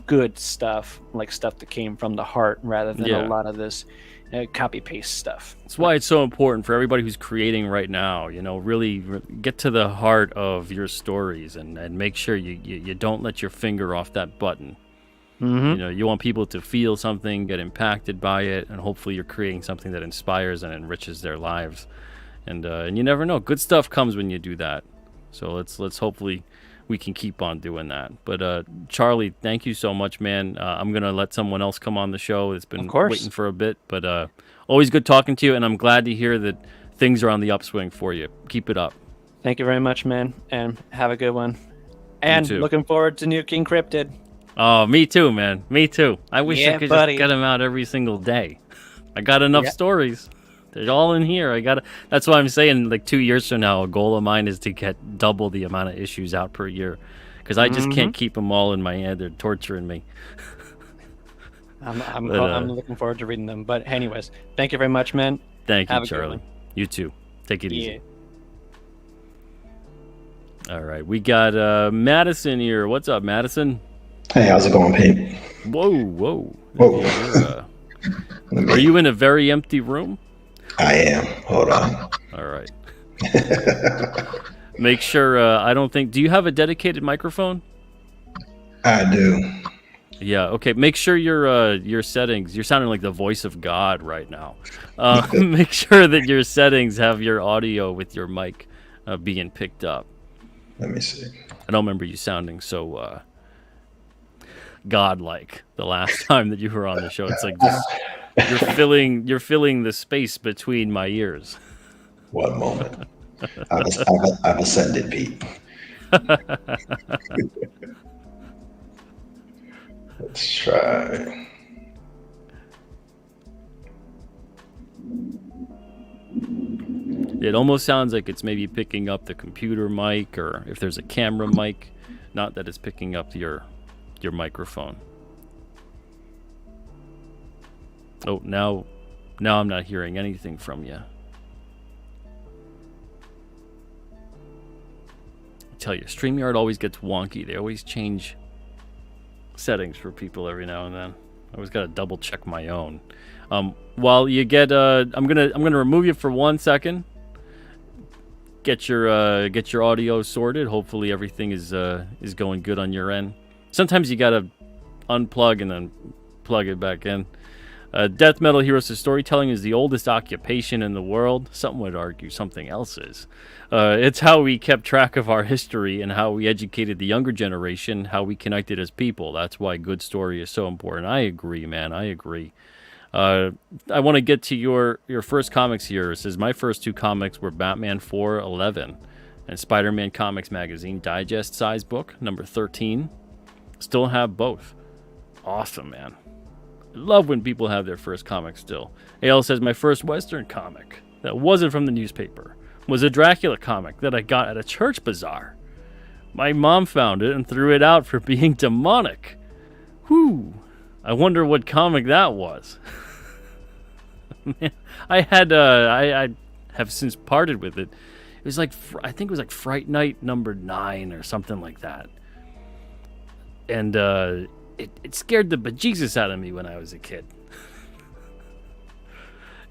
good stuff, like stuff that came from the heart rather than a Yeah. lot of this copy paste stuff. That's why it's so important for everybody who's creating right now, really get to the heart of your stories, and make sure you don't let your finger off that button. Mm-hmm. You want people to feel something, get impacted by it, and hopefully you're creating something that inspires and enriches their lives. And you never know, good stuff comes when you do that. So let's hopefully we can keep on doing that. But Charlie, thank you so much, man. I'm gonna let someone else come on the show. It's Of been course. waiting for a bit, but always good talking to you, and I'm glad to hear that things are on the upswing for you. Keep it up. Thank you very much, man, and have a good one. You And too. looking forward to new King Cryptid. Oh, me too, man. Me too. I wish I Yeah, could just buddy. get them out every single day. I got enough Yeah. stories. They're all in here. I got to That's why I'm saying like 2 years from now a goal of mine is to get double the amount of issues out per year cuz I just Mm-hmm. can't keep them all in my head. They're torturing me. But I'm looking forward to reading them. But anyways, thank you very much, man. thank you, Have a good Charlie. one. You too. Take it Yeah. easy. All right. We got Madison here. What's up, Madison? Hey, how's it going, Pete? Whoa, whoa. Whoa. Let Are me. you in a very empty room? I am. Hold on. All right. Make sure I don't think. Do you have a dedicated microphone? I do. Yeah. Okay. Make sure your settings. You're sounding like the voice of God right now. Make sure that your settings have your audio with your mic being picked up. Let me see. I don't remember you sounding so godlike the last time that you were on the show. It's like just you're filling the space between my ears. One moment. I've ascended, Pete. Let's try. It almost sounds like it's maybe picking up the computer mic, or if there's a camera mic, not that it's picking up your microphone. Oh, now I'm not hearing anything from you. I tell you, StreamYard always gets wonky. They always change settings for people every now and then. I always gotta double check my own. While you get, I'm gonna remove you for 1 second. Get your audio sorted. Hopefully everything is going good on your end. Sometimes you gotta unplug and then plug it back in. Death Metal Heroes of Storytelling is the oldest occupation in the world. Some would argue something else is. It's how we kept track of our history and how we educated the younger generation, how we connected as people. That's why good story is so important. I agree, man. I agree. I want to get to your first comics here. It says, my first two comics were Batman 411 and Spider-Man Comics Magazine Digest size book, number 13. Still have both. Awesome, man. I love when people have their first comic still. AL says, my first Western comic that wasn't from the newspaper was a Dracula comic that I got at a church bazaar. My mom found it and threw it out for being demonic. Whew. I wonder what comic that was. Man, I have since parted with it. It was like, I think it was like Fright Night number 9 or something like that. And it scared the bejesus out of me when I was a kid.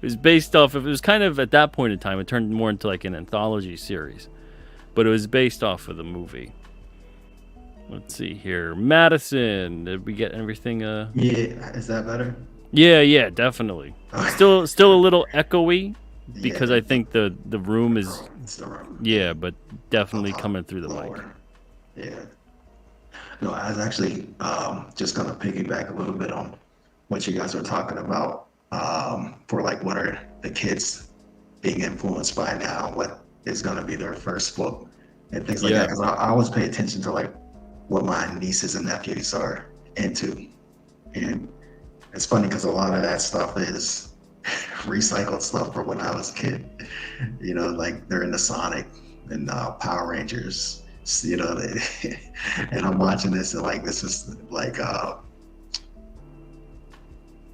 It was based off of, it was kind of, at that point in time, it turned more into like an anthology series. But it was based off of the movie. Let's see here. Madison, did we get everything? Yeah, is that better? Yeah, definitely. Still a little echoey because I think the room is, It's the room. yeah, but definitely coming through the mic. Lower. Yeah. No, I was actually just gonna piggyback a little bit on what you guys were talking about for like what are the kids being influenced by now, what is gonna be their first book and things like that. Because I always pay attention to like what my nieces and nephews are into, and it's funny because a lot of that stuff is recycled stuff from when I was a kid. You know, like they're into Sonic and Power Rangers. You know, and I'm watching this and like this is like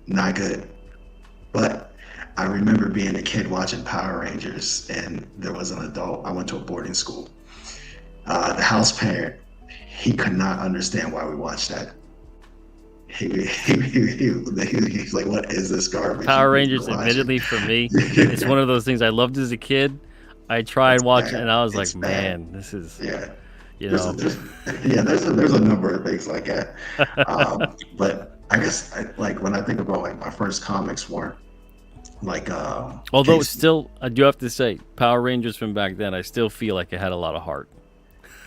not good. But I remember being a kid watching Power Rangers, and there was an adult. I went to a boarding school. The house parent, he could not understand why we watched that. He's like, what is this garbage? Power Rangers, admittedly, for me, it's one of those things I loved as a kid. I tried watching it and I was like, man, this is, you know. There's a number of things like that. But I guess like when I think about like my first comics weren't like although still, I do have to say, Power Rangers from back then, I still feel like it had a lot of heart.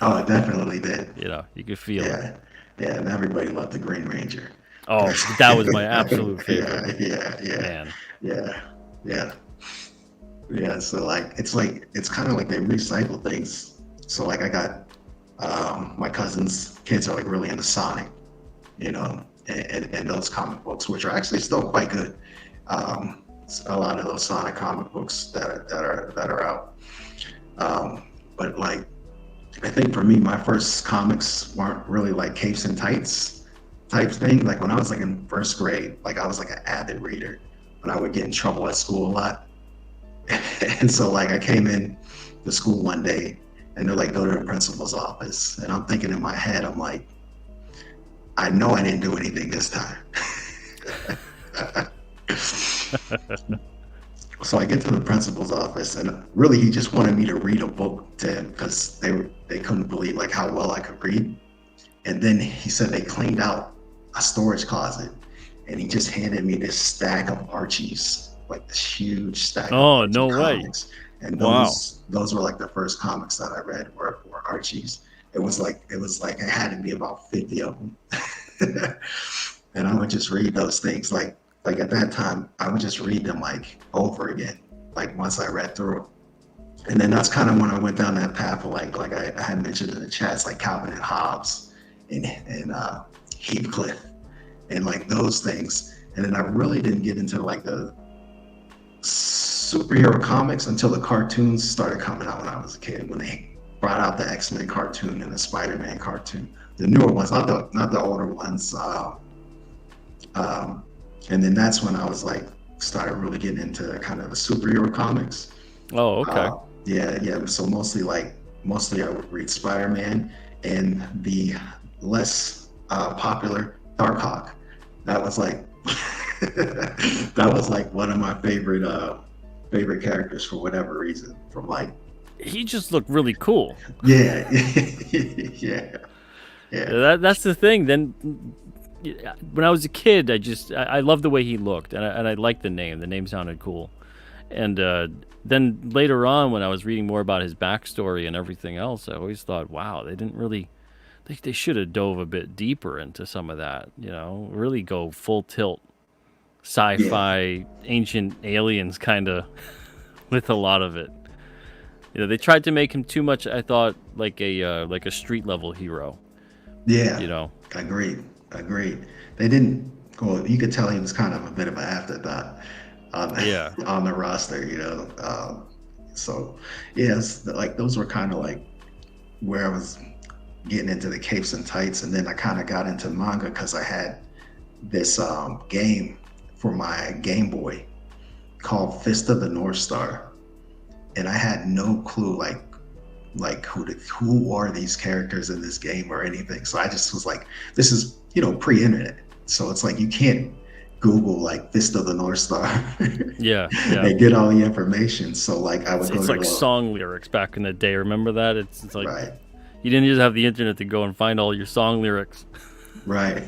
Oh, it definitely did. You know, you could feel it. Yeah, and everybody loved the Green Ranger. Oh, that was my absolute favorite. Man. Yeah. So like it's kind of like they recycle things. So like I got my cousin's kids are like really into Sonic, and those comic books, which are actually still quite good. A lot of those Sonic comic books that are out. But like, I think for me, my first comics weren't really like capes and tights type thing. Like when I was like in first grade, like I was like an avid reader, but I would get in trouble at school a lot. And so like I came in to school one day and they're like, go to the principal's office. And I'm thinking in my head, I'm like, I know I didn't do anything this time. So I get to the principal's office, and really he just wanted me to read a book to him because they couldn't believe like how well I could read. And then he said they cleaned out a storage closet, and he just handed me this stack of Archies, like this huge stack of Oh, Archie no way. comics. And Wow. those were like the first comics that I read were Archies. It was like it had to be about 50 of them. And I would just read those things like at that time I would just read them like over again, like once I read through them. And then that's kind of when I went down that path of like I had mentioned in the chats, like Calvin and Hobbes and Heathcliff and like those things. And then I really didn't get into like the superhero comics until the cartoons started coming out when I was a kid, when they brought out the X-Men cartoon and the Spider-Man cartoon, the newer ones, not the older ones. Um, and then that's when I was like started really getting into kind of the superhero comics. Oh, okay. Yeah. So mostly I would read Spider-Man and the less popular Darkhawk. That was like that was like one of my favorite characters for whatever reason. From like He just looked really cool. yeah, yeah, yeah, That's the thing. Then, when I was a kid, I loved the way he looked, and I liked the name. The name sounded cool. And then later on, when I was reading more about his backstory and everything else, I always thought, wow, they didn't really. They should have dove a bit deeper into some of that. Really go full tilt yeah, sci-fi, ancient aliens kind of with a lot of it. They tried to make him too much. I thought like a street level hero. yeah. You know. Agreed. They didn't. Well, you could tell he was kind of a bit of an afterthought on Yeah. on the roster. So yes, like those were kind of like where I was getting into the capes and tights, and then I kind of got into manga because I had this game for my Game Boy called Fist of the North Star, and I had no clue like who are these characters in this game or anything. So I just was like, this is pre-internet, so it's like you can't Google like Fist of the North Star Yeah. Yeah. and get all the information. So like I would go It's to like the song lyrics back in the day. Remember that? It's like right, you didn't just have the internet to go and find all your song lyrics. right.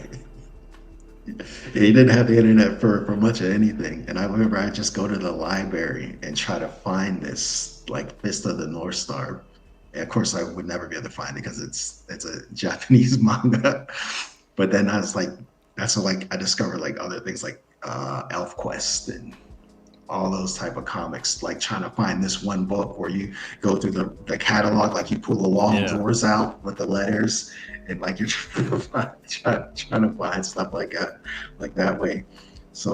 He didn't have the internet for much of anything. And I remember I just go to the library and try to find this like Fist of the North Star. And of course, I would never be able to find it because it's a Japanese manga. But then I was like, that's when, like I discovered like other things like Elf Quest and all those type of comics, like trying to find this one book where you go through the catalog, like you pull the long Yeah. drawers out with the letters, and like you're trying to find stuff like that way. So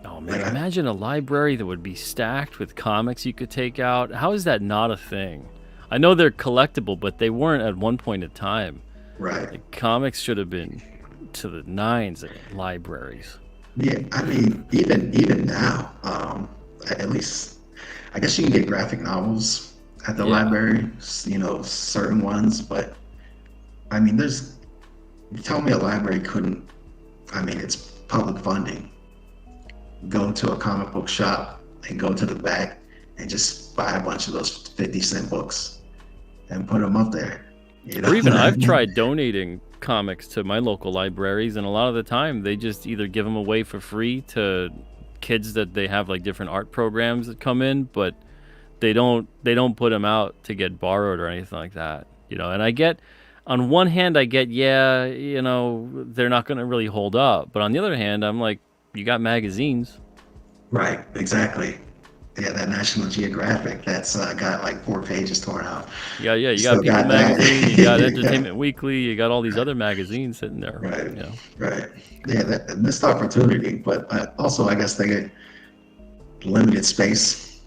Oh like man, imagine a library that would be stacked with comics you could take out. How is that not a thing? I know they're collectible, but they weren't at one point in time. right, Like, comics should have been to the nines at libraries. yeah. I mean, even now, at least I guess you can get graphic novels at the Yeah. library, certain ones, but I mean, you tell me a library couldn't. I mean, it's public funding. Go to a comic book shop and go to the back and just buy a bunch of those 50-cent books and put them up there. You know Or even what I I've mean? tried donating comics to my local libraries, and a lot of the time they just either give them away for free to kids that they have like different art programs that come in, but they don't put them out to get borrowed or anything like that. And I get, on one hand, I get, yeah, they're not going to really hold up, but on the other hand, I'm like, you got magazines. Right, exactly. that National Geographic that's got like 4 pages torn out. Yeah, you got Still People got that. Magazine, you got Entertainment Weekly, you got all these other magazines sitting there. Right, You know, right. Yeah, missed opportunity, but also I guess they get limited space,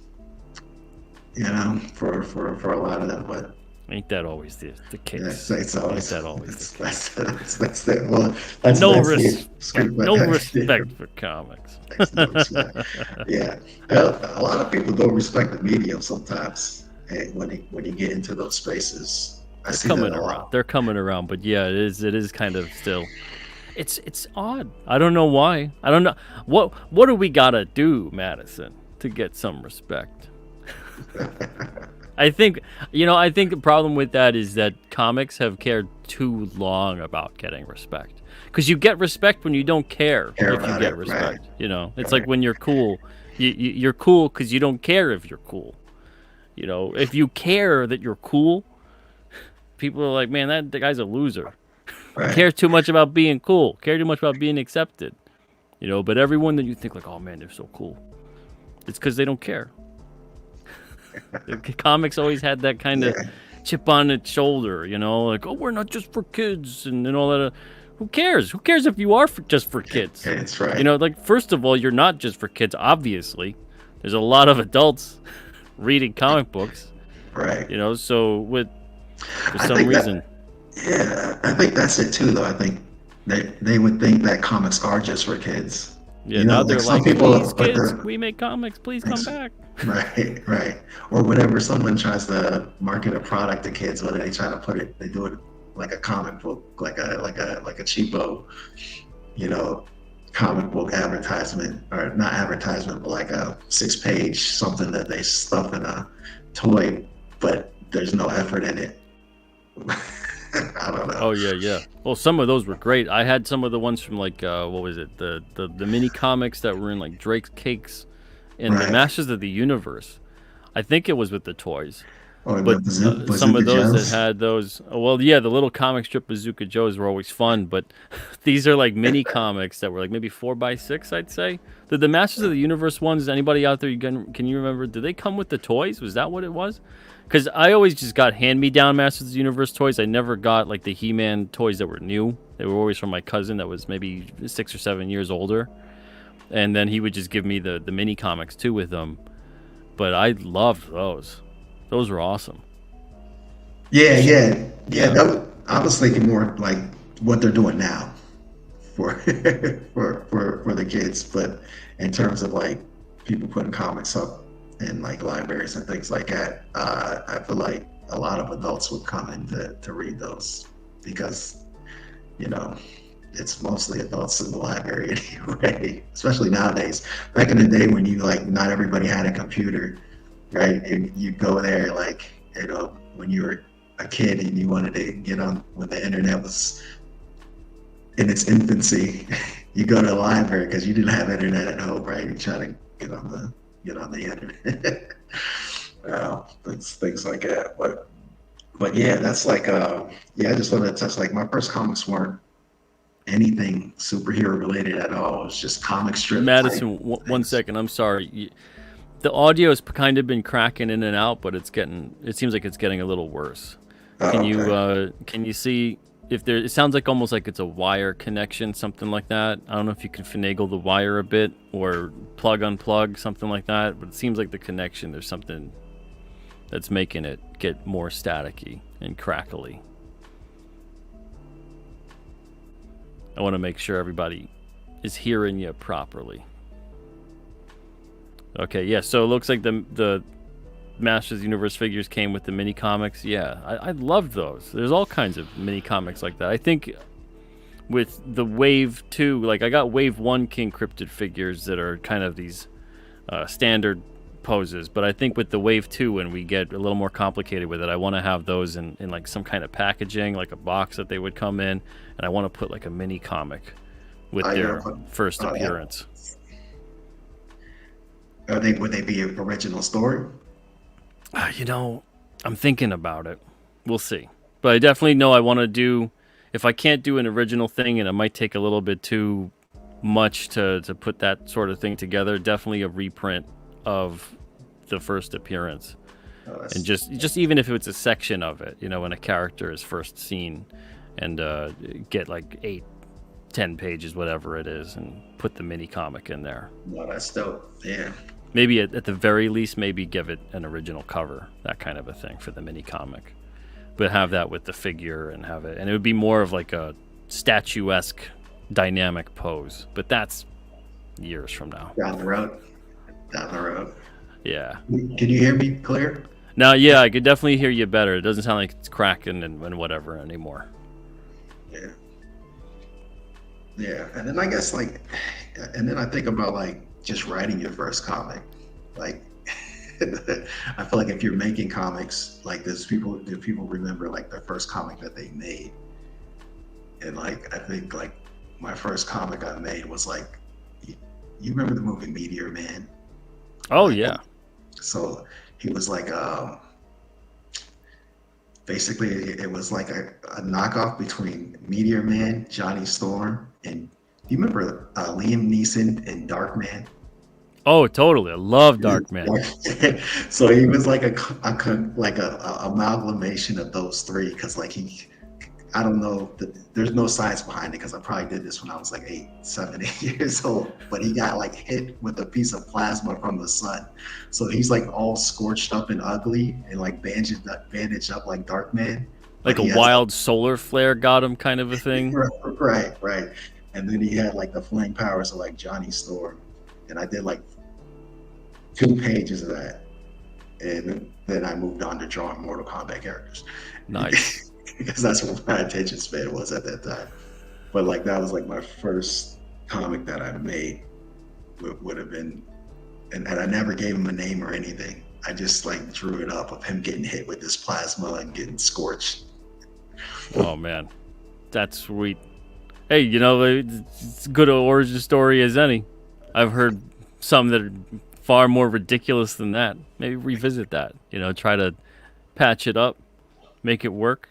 for a lot of them. But ain't that always the yeah, case? it's Ain't always that always the case? that's the well, that's No the respect, no respect for comics. no respect. Yeah, a lot of people don't respect the medium sometimes, and when you get into those spaces, I They're see that coming a around. lot. They're coming around, but yeah, it is kind of still. It's odd. I don't know why. I don't know what do we gotta do, Madison, to get some respect. I think I think the problem with that is that comics have cared too long about getting respect. Because you get respect when you don't care Care if you about get it, right? respect. It's like Right. when you're cool, you're cool because you don't care if you're cool. If you care that you're cool, people are like, man, the guy's a loser. Right. Cares too much about being cool. Care too much about being accepted. But everyone that you think like, oh man, they're so cool, it's because they don't care. The comics always had that kind of Yeah. chip on its shoulder, like, oh, we're not just for kids and all that. Who cares? Who cares if you are just for kids? That's right. Like, first of all, you're not just for kids, obviously. There's a lot of adults reading comic books, Right. so for I some think reason. Yeah, I think that's it too, though. I think they would think that comics are just for kids. Yeah, now they're Like some like, people please, put kids, the we make comics. Please come back. right, right, or whenever someone tries to market a product to kids, whether they try to put it, they do it like a comic book, like a cheapo, you know, comic book advertisement, or not advertisement, but like a 6 page something that they stuff in a toy, but there's no effort in it. I don't know. Oh yeah. Well, some of those were great. I had some of the ones from like what was it? The mini comics that were in like Drake's Cakes and the Right. Masters of the Universe. I think it was with the toys. Or the But some Bazooka of those that Joes. had those, well, yeah, the little comic strip Bazooka Joes were always fun. But these are like mini comics that were like maybe 4x6, I'd say. The Masters of the Universe ones. Anybody out there, can you remember? Did they come with the toys? Was that what it was? Because I always just got hand-me-down Masters of the Universe toys. I never got like the He-Man toys that were new. They were always from my cousin that was maybe 6 or 7 years older, and then he would just give me the mini comics too with them. But I loved those. Those were awesome. Yeah, yeah, yeah. Yeah. I was thinking more like what they're doing now for for the kids, but in terms of like people putting comics up in like libraries and things like that, I feel like a lot of adults would come in to read those because you know it's mostly adults in the library anyway, especially nowadays. Back in the day when you like not everybody had a computer, right? And you go there like when you were a kid and you wanted to get on when the internet was in its infancy, you go to the library because you didn't have internet at home, right? You try to get on the internet. Things like that. But yeah, that's like yeah. I just wanted to touch like my first comics weren't anything superhero related at all. It was just comic strip type Madison, one things. second. I'm sorry. The audio has kind of been cracking in and out, but it seems like it's getting a little worse. Oh, okay. Can you see if there? It sounds like almost like it's a wire connection, something like that. I don't know if you can finagle the wire a bit or plug unplug something like that, but it seems like the connection. There's something that's making it get more staticky and crackly. I want to make sure everybody is hearing you properly. Okay, yeah. So it looks like the Masters of the Universe figures came with the mini comics. Yeah, I loved those. There's all kinds of mini comics like that. I think with the Wave 2, like I got Wave 1 King Cryptid figures that are kind of these standard poses, but I think with the Wave 2, when we get a little more complicated with it, I want to have those in like some kind of packaging, like a box that they would come in, and I want to put like a mini comic with I their know. first Oh, yeah. appearance. Would they be an original story? I'm thinking about it. We'll see. But I definitely know I want to do, if I can't do an original thing and it might take a little bit too much to put that sort of thing together, definitely a reprint of the first appearance. Oh, And just even if it's a section of it, when a character is first seen, and get like 8, 10 pages, whatever it is, and put the mini comic in there. no, that's dope. Yeah. Maybe at the very least, maybe give it an original cover, that kind of a thing for the mini comic. But have that with the figure and have it, and it would be more of like a statuesque dynamic pose. But that's years from now. Down the road. Down the road. Yeah. Can you hear me clear? Now, yeah, I could definitely hear you better. It doesn't sound like it's cracking and whatever anymore. Yeah. Yeah. And then I guess and then I think about like just writing your first comic. Like, I feel like if you're making comics, like people remember like their first comic that they made. And like, I think like my first comic I made was like, you remember the movie Meteor Man? Oh, yeah. So he was like, basically it was like a knockoff between Meteor Man, Johnny Storm, and do you remember Liam Neeson in Darkman? Oh, totally. I love Darkman. So he was like a amalgamation of those three, because like I don't know, there's no science behind it, because I probably did this when I was like 8 years old, but he got like hit with a piece of plasma from the sun. So he's like all scorched up and ugly and like bandaged up like Darkman. Like a wild solar flare got him, kind of a thing. Right. And then he had like the flame powers of like Johnny Storm. And I did like 2 pages of that. And then I moved on to drawing Mortal Kombat characters. Nice. Because that's what my attention span was at that time. But like that was like my first comic that I made would have been, and I never gave him a name or anything. I just like drew it up of him getting hit with this plasma and getting scorched. Oh man, that's sweet. Hey, it's a good origin story as any. I've heard some that are far more ridiculous than that. Maybe revisit that. Try to patch it up, make it work.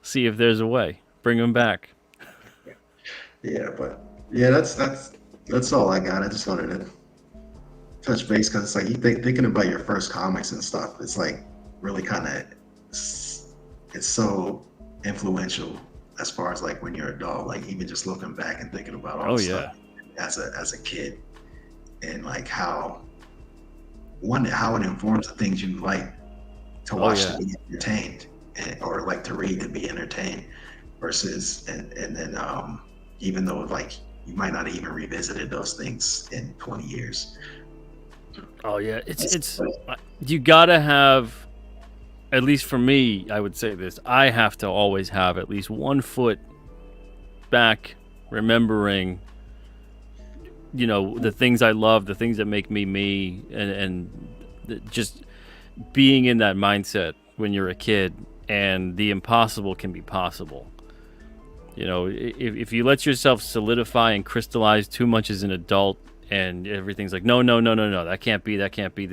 See if there's a way. Bring them back. Yeah, but yeah, that's all I got. I just wanted to touch base, because it's like thinking about your first comics and stuff. It's like really kind of it's so influential as far as like when you're an adult. Like even just looking back and thinking about all the stuff as a kid, and like how it informs the things you like to watch to be entertained. Or like to read and be entertained, versus and then even though like you might not even revisited those things in 20 years. Oh yeah, it's you gotta have, at least for me, I would say this, I have to always have at least 1 foot back, remembering the things I love, the things that make me, and just being in that mindset when you're a kid. And the impossible can be possible. If you let yourself solidify and crystallize too much as an adult, and everything's like, no, that can't be, this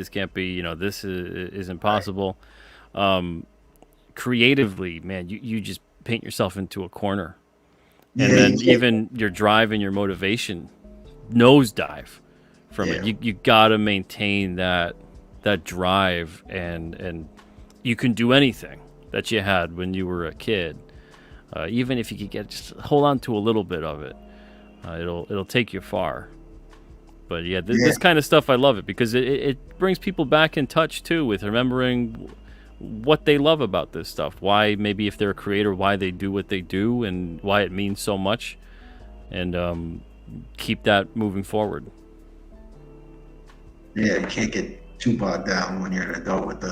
can't be, this is impossible. Creatively, man, you just paint yourself into a corner. And then even your drive and your motivation nosedive from it. You gotta maintain that drive, and you can do anything that you had when you were a kid, even if you could just hold on to a little bit of it, it'll take you far. But yeah, this kind of stuff, I love it, because it brings people back in touch too with remembering what they love about this stuff, why, maybe if they're a creator, why they do what they do, and why it means so much, and keep that moving forward. Yeah, you can't get too bogged down when you're an adult with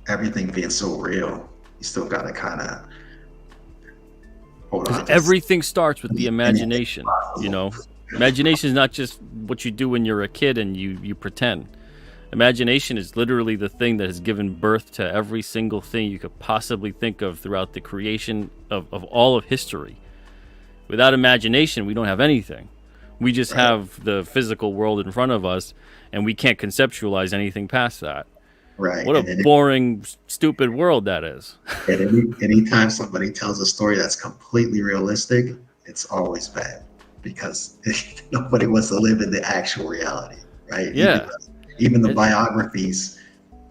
everything being so real. You still gotta kind of hold on. Everything starts with the imagination. Imagination is not just what you do when you're a kid and you pretend. Imagination is literally the thing that has given birth to every single thing you could possibly think of throughout the creation of all of history. Without imagination, we don't have anything. We just have the physical world in front of us, and we can't conceptualize anything past that. Right. What a boring, stupid world that is. And anytime somebody tells a story that's completely realistic, it's always bad, because nobody wants to live in the actual reality, right? Yeah. Even the biographies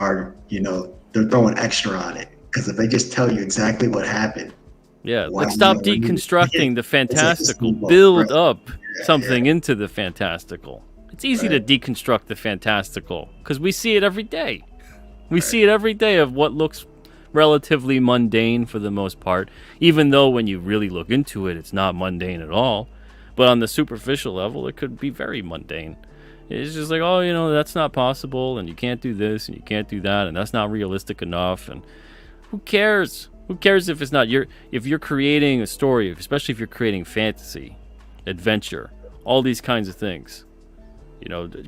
are, they're throwing extra on it. Because if they just tell you exactly what happened, Yeah, why, let's stop when you, deconstructing the it's like a fantastical. speedball, right? Build up Yeah, something into the fantastical. It's easy to right, deconstruct the fantastical because we see it every day. We right. see it every day of what looks relatively mundane for the most part, even though when you really look into it, it's not mundane at all. But on the superficial level, it could be very mundane. It's just like, oh, that's not possible, and you can't do this, and you can't do that, and that's not realistic enough, and who cares? Who cares if it's not if you're creating a story, especially if you're creating fantasy, adventure, all these kinds of things.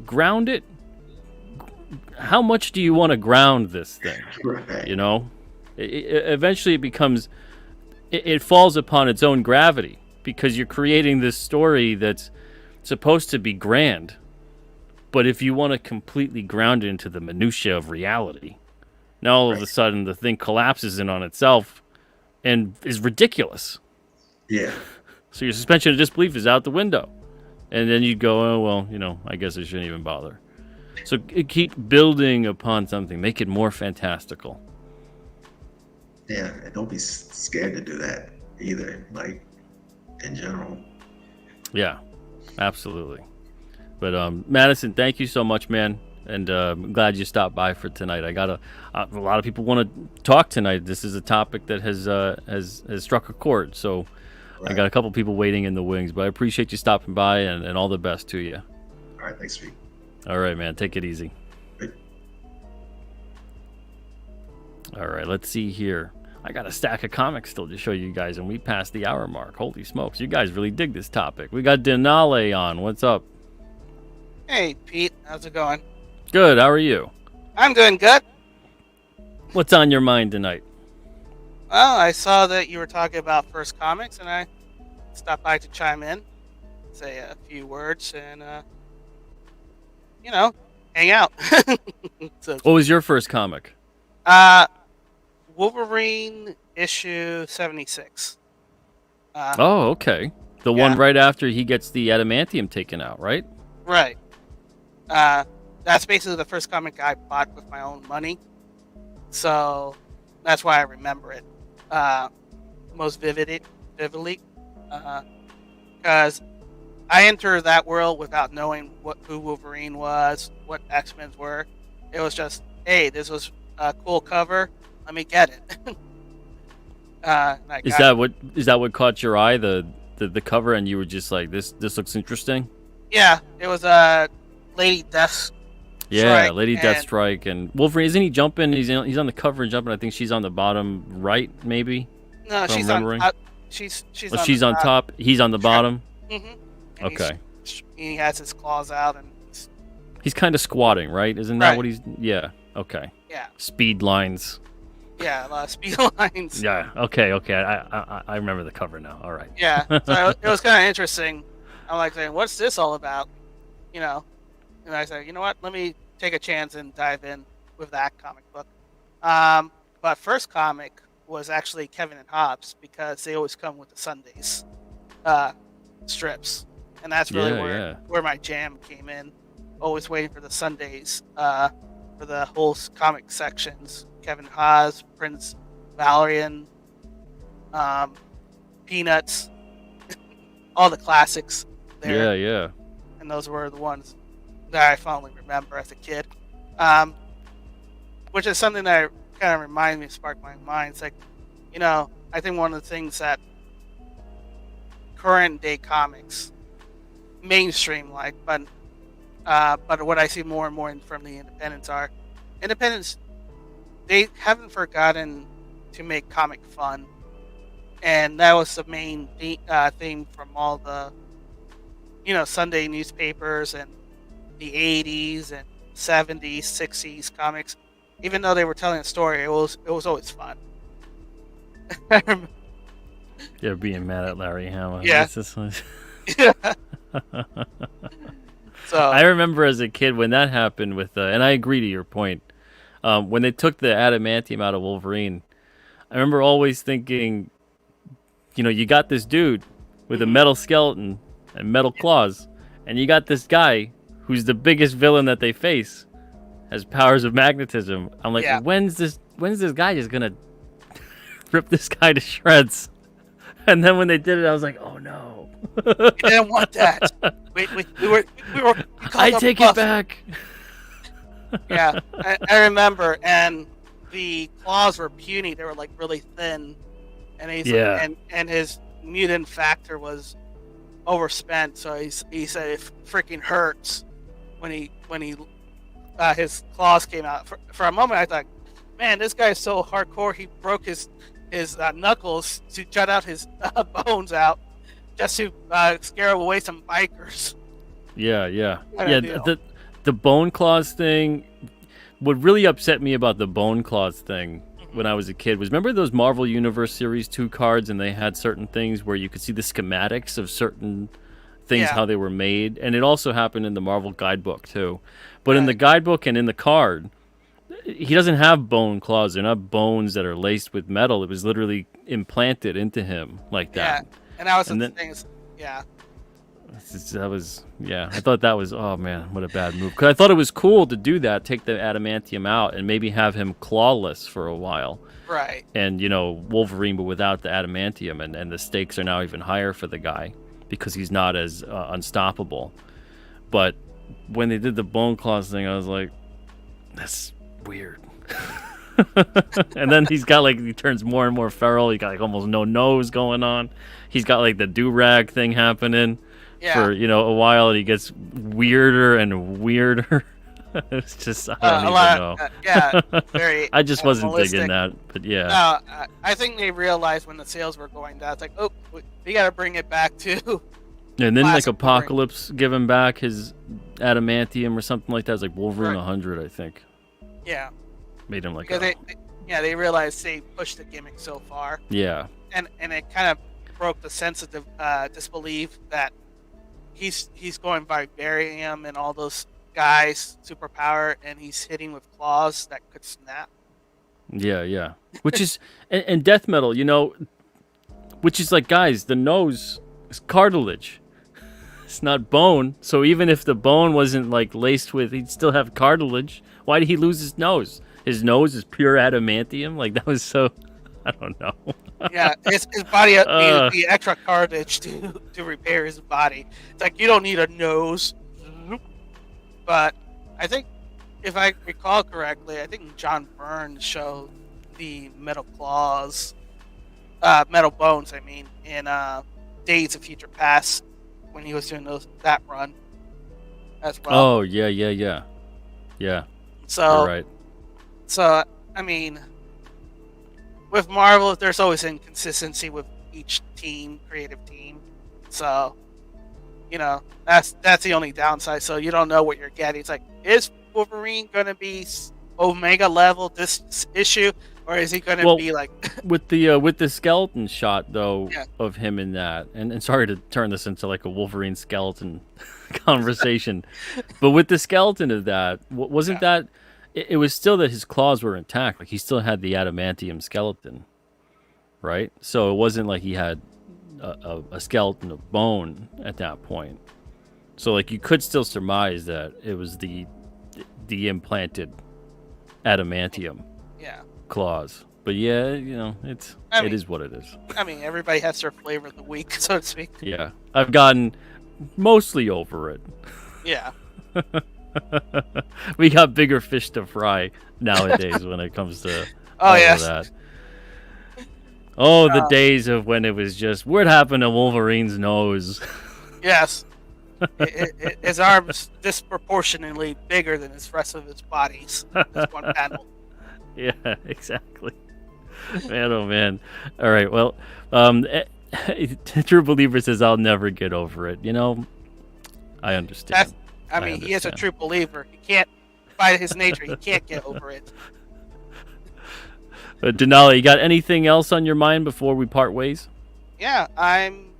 Ground it. How much do you want to ground this thing? Right. Eventually it becomes it falls upon its own gravity because you're creating this story that's supposed to be grand. But if you want to completely ground it into the minutia of reality, now all of a sudden the thing collapses in on itself and is ridiculous. Yeah. So your suspension of disbelief is out the window. And then you go, oh, well, I guess I shouldn't even bother. So keep building upon something. Make it more fantastical. Yeah, and don't be scared to do that either, like, in general. Yeah, absolutely. But Madison, thank you so much, man. And I'm glad you stopped by for tonight. I got a lot of people want to talk tonight. This is a topic that has struck a chord. So Right. I got a couple people waiting in the wings. But I appreciate you stopping by and all the best to you. All right, thanks, Pete. All right, man. Take it easy. Right. All right, let's see here. I got a stack of comics still to show you guys, and we passed the hour mark. Holy smokes, you guys really dig this topic. We got Denali on. What's up? Hey, Pete. How's it going? Good. How are you? I'm doing good. What's on your mind tonight? Well, I saw that you were talking about First Comics, and I stopped by to chime in, say a few words, and, hang out. So, What was your first comic? Wolverine issue 76. Oh, okay. The yeah. one right after he gets the adamantium taken out, right? Right. That's basically the first comic I bought with my own money. So that's why I remember it most vividly. Because I entered that world without knowing who Wolverine was, what X-Men were. It was just, hey, this was a cool cover. Let me get it. Is that what caught your eye, the cover, and you were just like, this looks interesting? Yeah, it was Lady Death. Yeah, Lady Deathstrike and Wolverine. Isn't he jumping? He's on the cover and jumping. I think she's on the bottom right, maybe. No, she's remembering. on. She's She's on top. He's on the bottom. Mm-hmm. Okay. He has his claws out and. He's kind of squatting, right? Isn't that Right. what he's? Yeah. Okay. Yeah. Speed lines. Yeah, a lot of speed lines. Yeah. Okay. I remember the cover now. All right. Yeah. So it was kind of interesting. I'm like saying, "What's this all about?" And I said, "You know what? Let me take a chance and dive in with that comic book." But first comic was actually Kevin and Hobbes because they always come with the Sundays strips, and that's really where my jam came in. Always waiting for the Sundays for the whole comic sections. Kevin Haas, Prince Valerian, Peanuts, all the classics there. Yeah. And those were the ones that I fondly remember as a kid. Which is something that kind of reminded me, sparked my mind. It's like, I think one of the things that current day comics, mainstream like, but what I see more and more from the independents, they haven't forgotten to make comic fun, and that was the main theme from all the Sunday newspapers and the 80s and 70s 60s comics. Even though they were telling a story, it was always fun. Yeah, being mad at Larry Hama. Yeah. Yeah. So I remember as a kid when that happened with, and I agree to your point, when they took the adamantium out of Wolverine, I remember always thinking, you got this dude with a metal skeleton and metal claws, and you got this guy who's the biggest villain that they face, has powers of magnetism. I'm like, Yeah. when's this guy just gonna rip this guy to shreds? And then when they did it, I was like, oh no. You didn't want that. We were we I called a take bluff. it back. Yeah, I remember, and the claws were puny. They were like really thin, and he's Yeah. and his mutant factor was overspent. So he said it freaking hurts when he his claws came out. For a moment, I thought, man, this guy's so hardcore. He broke his knuckles to jut out his bones out just to scare away some bikers. Yeah, yeah, Kinda yeah. deal. The bone claws thing. What really upset me about the bone claws thing when I was a kid was, remember those Marvel Universe Series 2 cards, and they had certain things where you could see the schematics of certain things, Yeah. how they were made, and it also happened in the Marvel guidebook too. But in the Right. guidebook and in the card, he doesn't have bone claws. They're not bones that are laced with metal. It was literally implanted into him like Yeah, that. and that was And the then- thing. Yeah, That was, yeah. I thought that was, oh man, what a bad move. Because I thought it was cool to do that, take the adamantium out, and maybe have him clawless for a while. right. And, you know, Wolverine, but without the adamantium, and the stakes are now even higher for the guy because he's not as unstoppable. But when they did the bone claws thing, I was like, that's weird. And then he's got like, he turns more and more feral. He got like almost no nose going on. He's got like the do-rag thing happening Yeah, for, you know, a while, and he gets weirder and weirder. It's just, I don't a even lot. know. Yeah, very. I just wasn't animalistic. digging that, but yeah. No, I think they realized when the sales were going down. It's like, oh, we got to bring it back to. And then like classic Wolverine. Apocalypse giving back his adamantium or something like that. It's like Wolverine Right. 100, I think. Yeah, Made him like, because they realized they pushed the gimmick so far, yeah, and it kind of broke the sense of disbelief that he's going Vibarium and all those guys superpower, and he's hitting with claws that could snap. yeah. Which is, and death metal, you know, which is like, guys, the nose is cartilage. It's not bone. So even if the bone wasn't like laced with, he'd still have cartilage. Why did he lose his nose? His nose is pure adamantium. Like, that was so, I don't know. Yeah, his body needed the extra cartilage to repair his body. It's like, you don't need a nose. But I think, if I recall correctly, I think John Byrne showed the metal claws, metal bones, I mean, in Days of Future Past when he was doing that run as well. Oh, yeah. Yeah, So, you're right. So, I mean, with Marvel, there's always inconsistency with each team, creative team. So, you know, that's the only downside. So you don't know what you're getting. It's like, is Wolverine going to be Omega level this issue, or is he going to Well, be like? With the skeleton shot though, Yeah. of him in that, and sorry to turn this into like a Wolverine skeleton conversation, but with the skeleton of that, wasn't that it was still that his claws were intact, like he still had the adamantium skeleton, right? So it wasn't like he had a skeleton of bone at that point. So like you could still surmise that it was the implanted adamantium Yeah, claws. But yeah, you know, it is what it is. I mean, everybody has their flavor of the week, so to speak. Yeah, I've gotten mostly over it. Yeah, We got bigger fish to fry nowadays when it comes to Oh, all of yes. that. Oh, the days of when it was just, what happened to Wolverine's nose? yes. His arms disproportionately bigger than his rest of his bodies. This one panel. Yeah, exactly. Man, oh man. All right, well, True Believer says, I'll never get over it. You know, I understand. I mean, he is a true believer. He can't, by his nature, he can't get over it. Denali, you got anything else on your mind before we part ways? Yeah, I'm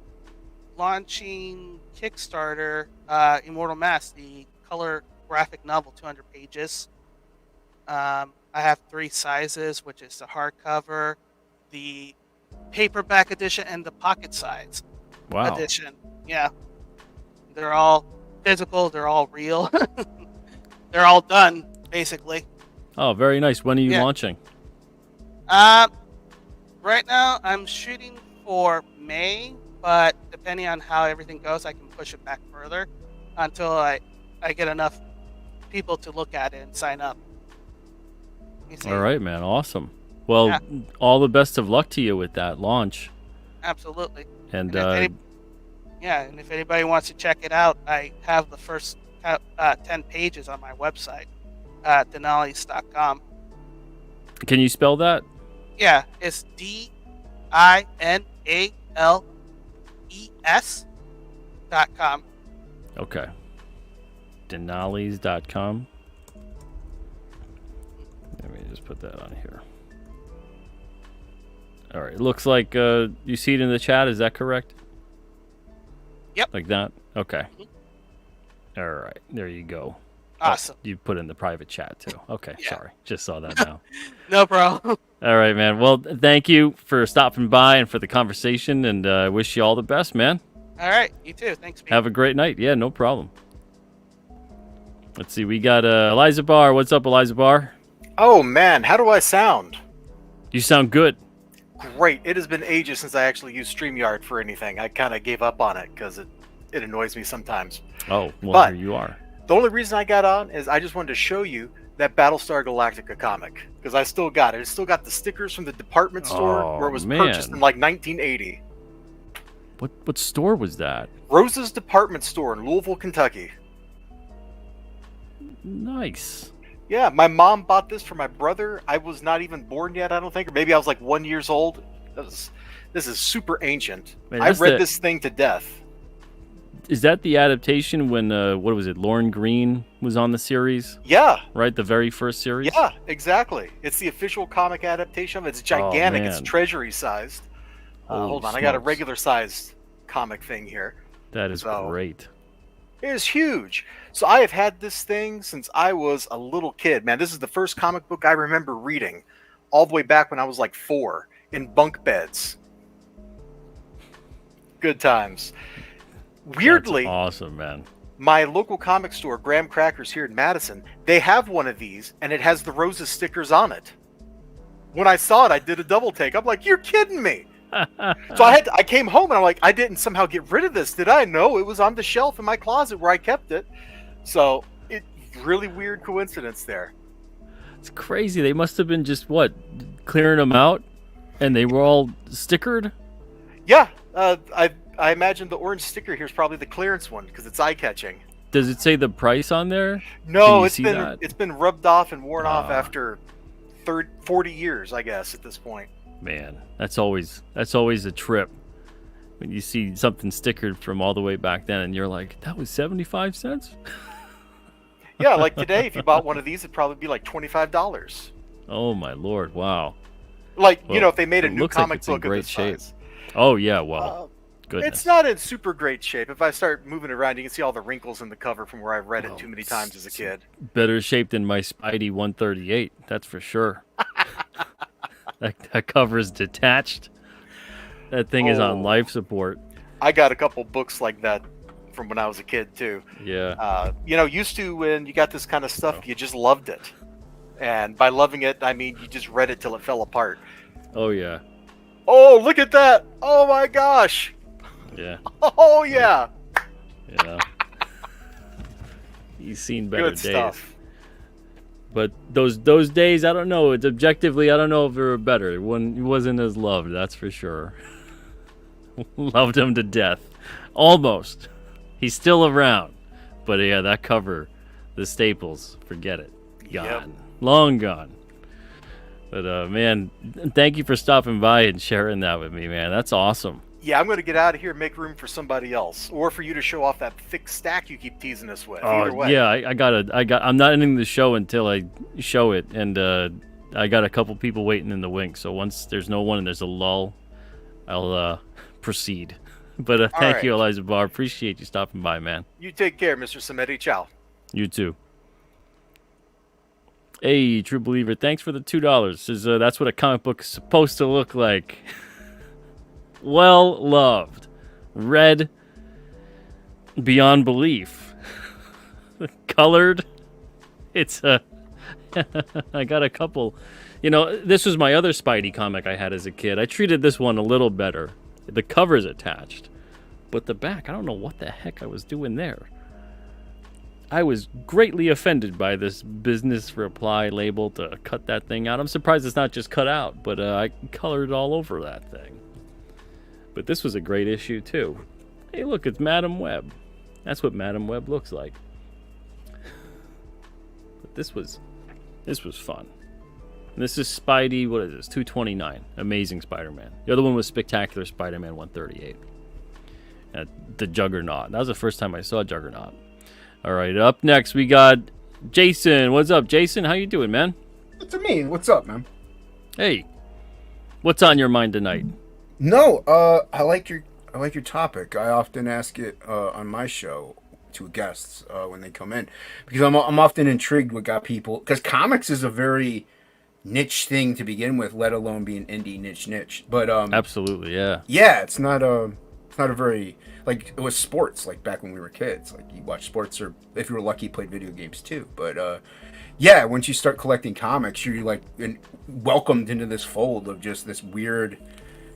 launching Kickstarter, Immortal Mask, the color graphic novel, 200 pages. I have 3 sizes, which is the hardcover, the paperback edition, and the pocket size Wow. edition. Yeah, they're all physical. They're all real. They're all done. basically. Oh, very nice. When are you Yeah. launching? Right now I'm shooting for May, but depending on how everything goes, I can push it back further until I get enough people to look at it and sign up. You see? All right, man. Awesome. Well, Yeah. all the best of luck to you with that launch. Absolutely. And And if anybody wants to check it out, I have the first 10 pages on my website, denali's.com. can you spell that? Yeah, it's DINALES.com. Okay. Denali's.com. Let me just put that on here. All right. It looks like you see it in the chat. Is that correct? Yep. Like that? Okay. Mhm. All right. There you go. Awesome. Oh, you put in the private chat too. Okay. Yeah. Sorry. Just saw that now. No problem. All right, man. Well, thank you for stopping by and for the conversation, and I wish you all the best, man. All right. You too. Thanks, Pete. Have a great night. Yeah, no problem. Let's see. We got Eliza Barr. What's up, Eliza Barr? Oh man, how do I sound? You sound good. Great. It has been ages since I actually used StreamYard for anything. I kind of gave up on it because it annoys me sometimes. Oh, well, But- here you are. The only reason I got on is I just wanted to show you that Battlestar Galactica comic because I still got it. It still got the stickers from the department store Oh, where it was man. purchased in like 1980. What store was that? Rose's Department Store in Louisville, Kentucky. Nice. Yeah, my mom bought this for my brother. I was not even born yet, I don't think, or maybe I was like 1 year old. This is super ancient. Man, I that's read the- this thing to death. Is that the adaptation when what was it? Lauren Green was on the series, Yeah, right? The very first series. yeah, exactly. It's the official comic adaptation of it. It's gigantic. It's man. treasury sized. Holy Hold on, I got a smokes. regular sized comic thing here. That is So- great. It is huge. So I have had this thing since I was a little kid. Man, this is the first comic book I remember reading, all the way back when I was like 4 in bunk beds. Good times. Weirdly, That's awesome, man. my local comic store, Graham Crackers here in Madison, they have one of these, and it has the Roses stickers on it. When I saw it, I did a double take. I'm like, "You're kidding me!" So I came home and I'm like, I didn't somehow get rid of this, did I? No, it was on the shelf in my closet where I kept it. So it really weird coincidence there. It's crazy. They must have been just clearing them out, and they were all stickered. Yeah, I imagine the orange sticker here is probably the clearance one because it's eye catching. Does it say the price on there? Can No, you see that? it's been rubbed off and worn off Ah. after 40 years, I guess, at this point. Man, that's always a trip when you see something stickered from all the way back then, and you're like, that was 75 cents. Yeah, like today, if you bought one of these, it'd probably be like $25. Oh my lord! Wow. Like, Well, if they made a it new looks like comic it's in book of great this shape. size. Oh yeah. Well, goodness. It's not in super great shape. If I start moving it around, you can see all the wrinkles in the cover from where I've read it too many times as a kid. Better shape than my Spidey 138. That's for sure. that cover is detached. That thing is on Oh. life support. I got a couple books like that from when I was a kid too. Yeah. Used to when you got this kind of stuff, you just loved it. And by loving it, I mean you just read it till it fell apart. Oh yeah. Oh, look at that! Oh my gosh! Yeah. Oh yeah! Yeah. He's seen better Good days. stuff. But those days, I don't know. It's objectively, I don't know if they were better. He wasn't as loved, that's for sure. Loved him to death. Almost. He's still around. But yeah, that cover, the staples, forget it. Gone. Yep. Long gone. But man, thank you for stopping by and sharing that with me, man. That's awesome. Yeah, I'm going to get out of here and make room for somebody else, or for you to show off that thick stack you keep teasing us with. Either way. Yeah, I'm not ending the show until I show it, and I got a couple people waiting in the wings. So once there's no one and there's a lull, I'll proceed. But thank you, right. Eliza Barr. Appreciate you stopping by, man. You take care, Mr. Samedi. Ciao. You too. Hey, True Believer, thanks for the $2. Says, that's what a comic book is supposed to look like. Well loved. Read beyond belief. Colored. It's I got a couple. You know, this was my other Spidey comic I had as a kid. I treated this one a little better. The cover's attached, but the back, I don't know what the heck I was doing there. I was greatly offended by this business reply label to cut that thing out. I'm surprised it's not just cut out, but I colored all over that thing. But this was a great issue, too. Hey, look, it's Madam Web. That's what Madam Web looks like. But this was fun. And this is Spidey, what is this, 229. Amazing Spider-Man. The other one was Spectacular Spider-Man 138. The Juggernaut. That was the first time I saw Juggernaut. All right, up next we got Jason. What's up, Jason? How you doing, man? It's me. What's up, man? Hey, what's on your mind tonight? No, I like your topic. I often ask it on my show to guests when they come in because I'm often intrigued what got people, because comics is a very niche thing to begin with, let alone be an indie niche. But Absolutely, yeah. Yeah, it's not a very, like, it was sports, like back when we were kids. Like, you watch sports, or if you were lucky, played video games too. But yeah, once you start collecting comics, you're like welcomed into this fold of just this weird,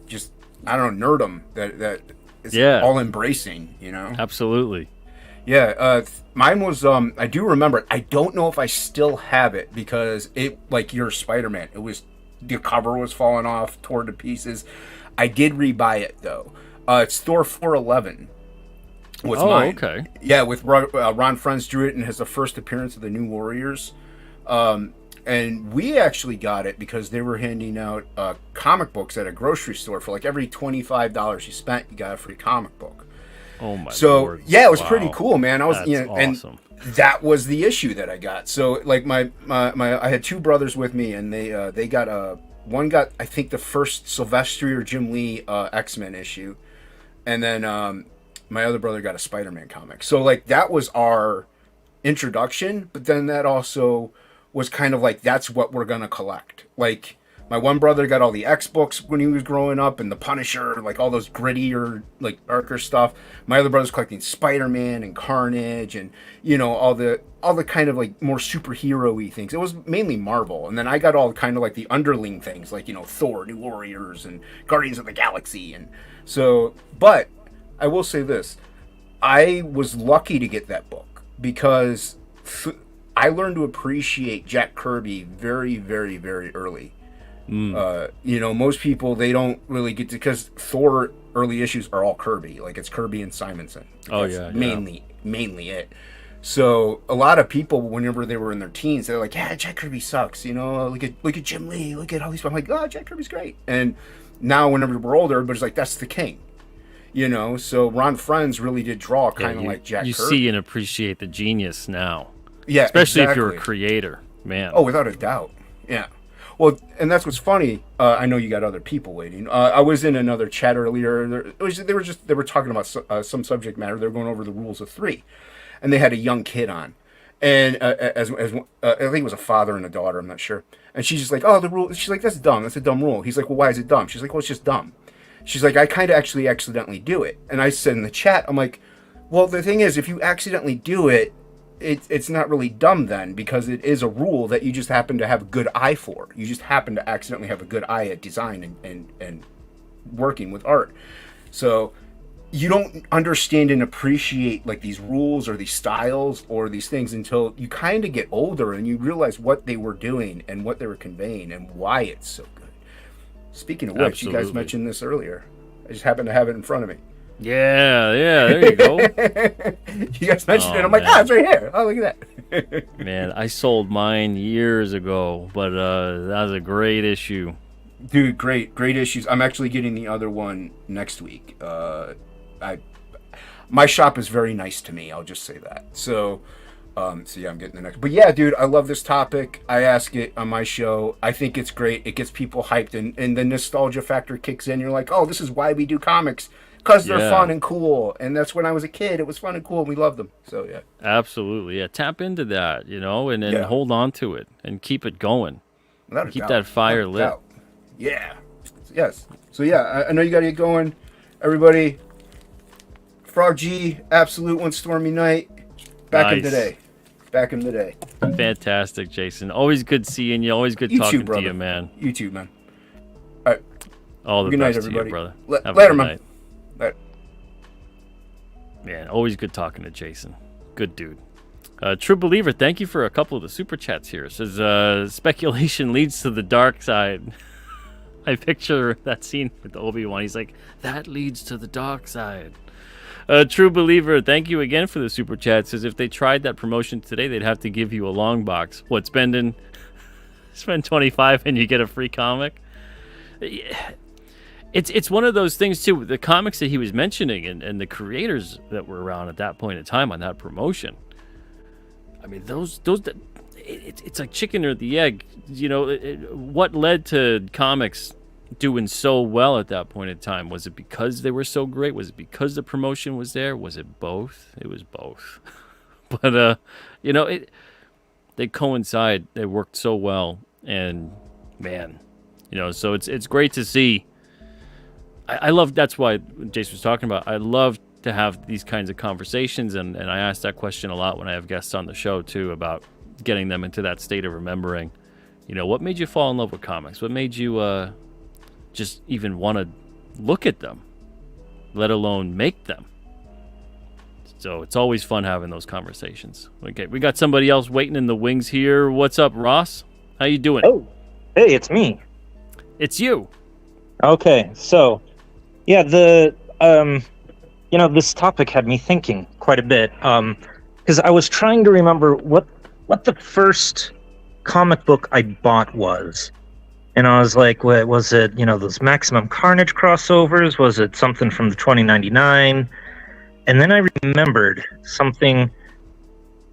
just, I don't know, nerdom that is all embracing, you know? Absolutely. Yeah, mine was, I do remember it. I don't know if I still have it because it, like your Spider-Man, it was, the cover was falling off, torn to pieces. I did rebuy it though. It's Thor 411. Was mine. Okay. Yeah, with Ron Frenz drew it and has the first appearance of the New Warriors. And we actually got it because they were handing out comic books at a grocery store. For like every $25 you spent, you got a free comic book. Oh my Lord. Yeah, it was pretty cool, man. I was, That's awesome. And that was the issue that I got. So like my I had two brothers with me, and they got one got, I think, the first Silvestri or Jim Lee X-Men issue, and then my other brother got a Spider-Man comic. So like that was our introduction, but then that also was kind of like, that's what we're gonna collect. Like, my one brother got all the X books when he was growing up, and the Punisher, like all those grittier, like darker stuff. My other brother's collecting Spider-Man and Carnage, and you know, all the kind of like more superhero-y things. It was mainly Marvel, and then I got all kind of like the underling things, like, you know, Thor, New Warriors, and Guardians of the Galaxy. And so, but I will say this: I was lucky to get that book because I learned to appreciate Jack Kirby very, very, very early. You know, most people, they don't really get to, because Thor early issues are all Kirby. Like, it's Kirby and Simonson. That's mainly it. So a lot of people, whenever they were in their teens, they're like, yeah, Jack Kirby sucks. You know, look at Jim Lee, look at all these. I'm like, oh, Jack Kirby's great. And now, whenever we're older, everybody's like, that's the king. You know, so Ron Frenz really did draw kind of like Jack Kirby. You see and appreciate the genius now. Yeah, especially if you're a creator, man. Oh, without a doubt. Yeah. Well, and that's what's funny. I know you got other people waiting. I was in another chat earlier. They were talking about some subject matter. They were going over the rules of three, and they had a young kid on, and as I think it was a father and a daughter. I'm not sure. And she's just like, oh, the rule. She's like, that's dumb. That's a dumb rule. He's like, well, why is it dumb? She's like, well, it's just dumb. She's like, I kind of actually accidentally do it. And I said in the chat, I'm like, well, the thing is, if you accidentally do it, it's not really dumb then, because it is a rule that you just happen to have a good eye for. You just happen to accidentally have a good eye at design and working with art. So you don't understand and appreciate like these rules or these styles or these things until you kind of get older and you realize what they were doing and what they were conveying and why it's so good. Speaking of which, you guys mentioned this earlier. I just happen to have it in front of me. Yeah, there you go. You guys mentioned it. I'm like, it's right here. Oh, look at that. Man, I sold mine years ago, but that was a great issue. Dude, great issues. I'm actually getting the other one next week. My shop is very nice to me. I'll just say that. So yeah, I'm getting the next. But yeah, dude, I love this topic. I ask it on my show. I think it's great. It gets people hyped, and the nostalgia factor kicks in. You're like, oh, this is why we do comics. Because they're fun and cool. And that's when I was a kid. It was fun and cool, and we loved them. So, yeah. Absolutely. Yeah, tap into that, you know, and then hold on to it and keep it going. Keep that fire lit. Yeah. Yes. So, yeah, I know you got to get going. Everybody, Frog G, Absolute One Stormy Night. Back in the day. Fantastic, Jason. Always good seeing you. Always good You too, talking to brother. you, man. You too, man. All the Good night, best to you, everybody. brother. La- Have a later, good man. night. Later. Man, always good talking to Jason. Good dude. True Believer, thank you for a couple of the super chats here. It says, speculation leads to the dark side. I picture that scene with Obi-Wan. He's like, that leads to the dark side. True Believer, thank you again for the super chat. Says, if they tried that promotion today, they'd have to give you a long box. What, spend 25 and you get a free comic? Yeah. It's one of those things too. The comics that he was mentioning and the creators that were around at that point in time on that promotion. I mean, it's like chicken or the egg. You know, what led to comics doing so well at that point in time? Was it because they were so great? Was it because the promotion was there? Was it both? It was both. But you know, they coincide. They worked so well, and man, you know, so it's great to see. I love, that's why Jason was talking about, I love to have these kinds of conversations, and I ask that question a lot when I have guests on the show too, about getting them into that state of remembering, you know, what made you fall in love with comics? What made you just even want to look at them, let alone make them? So it's always fun having those conversations. Okay, we got somebody else waiting in the wings here. What's up, Ross? How you doing? Oh, hey, it's me. It's you. Okay, so yeah, this topic had me thinking quite a bit, because I was trying to remember what the first comic book I bought was, and I was like, was it, you know, those Maximum Carnage crossovers? Was it something from the 2099? And then I remembered something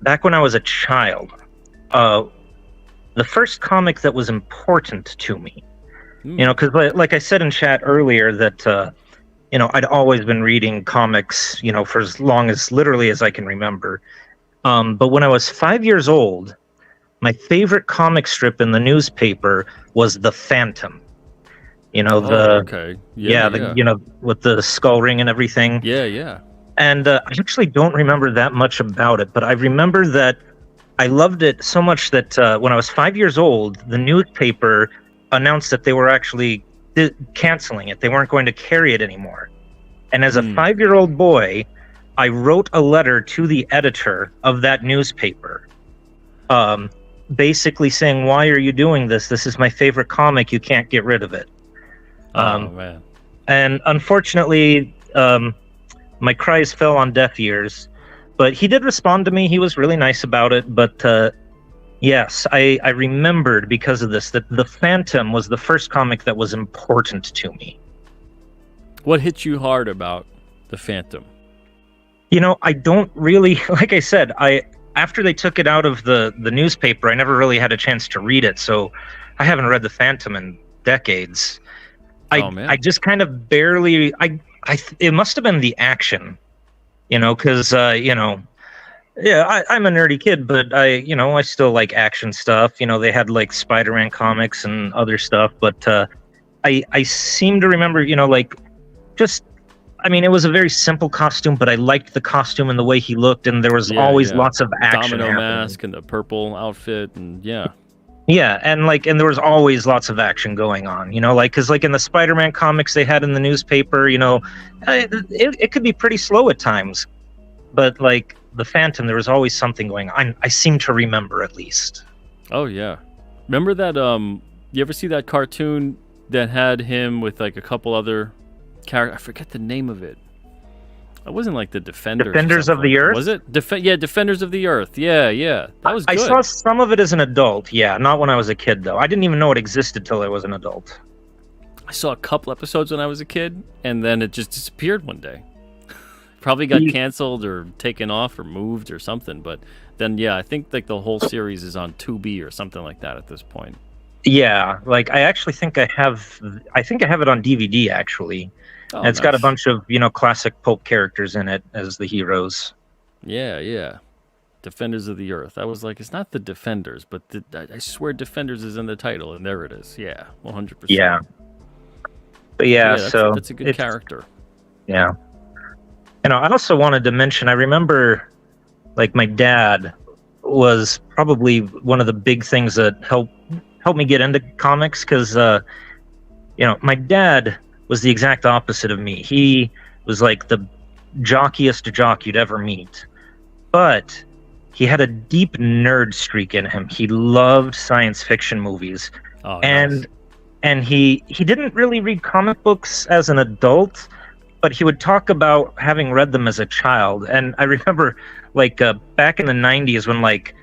back when I was a child. The first comic that was important to me. You know, because like I said in chat earlier that, you know, I'd always been reading comics, you know, for as long as literally as I can remember. But when I was 5 years old, my favorite comic strip in the newspaper was The Phantom. You know, okay. Yeah. you know, with the skull ring and everything. Yeah. And I actually don't remember that much about it, but I remember that I loved it so much that when I was 5 years old, the newspaper announced that they were actually canceling it. They weren't going to carry it anymore. And as a 5-year-old boy, I wrote a letter to the editor of that newspaper, basically saying, why are you doing this? This is my favorite comic. You can't get rid of it. Oh, man. And unfortunately, my cries fell on deaf ears. But he did respond to me. He was really nice about it. But yes, I remembered because of this that The Phantom was the first comic that was important to me. What hit you hard about The Phantom? You know, I don't really, like I said, after they took it out of the newspaper, I never really had a chance to read it. So I haven't read The Phantom in decades. I just kind of barely, it must have been the action, you know, because, you know, yeah, I'm a nerdy kid, but I still like action stuff. You know, they had like Spider-Man comics and other stuff, but I seem to remember, you know, like just, I mean, it was a very simple costume, but I liked the costume and the way he looked, and there was always lots of action. Domino mask and the purple outfit, and yeah. Yeah, and there was always lots of action going on, you know, like, because like in the Spider-Man comics they had in the newspaper, you know, it could be pretty slow at times, but like The Phantom, there was always something going on. I seem to remember, at least. Oh yeah, remember that? You ever see that cartoon that had him with like a couple other characters? I forget the name of it. It wasn't like the Defenders of the Earth? Was it? Defenders of the Earth. Yeah. That was good. I saw some of it as an adult, yeah. Not when I was a kid, though. I didn't even know it existed till I was an adult. I saw a couple episodes when I was a kid, and then it just disappeared one day. Probably got canceled or taken off or moved or something. But then, yeah, I think like the whole series is on Tubi or something like that at this point. Yeah, like I actually think I have it on DVD, actually. Oh, it's got a bunch of, you know, classic pulp characters in it as the heroes. Yeah. Defenders of the Earth. I was like, it's not the Defenders, but I swear Defenders is in the title, and there it is. Yeah, 100%. Yeah. But yeah, so that's a good character. Yeah. You know, I also wanted to mention, I remember, like, my dad was probably one of the big things that helped me get into comics, because my dad was the exact opposite of me. He was like the jockiest jock you'd ever meet, but he had a deep nerd streak in him. He loved science fiction movies. Oh, and nice. and he didn't really read comic books as an adult, but he would talk about having read them as a child. And I remember, like, back in the 90s, when like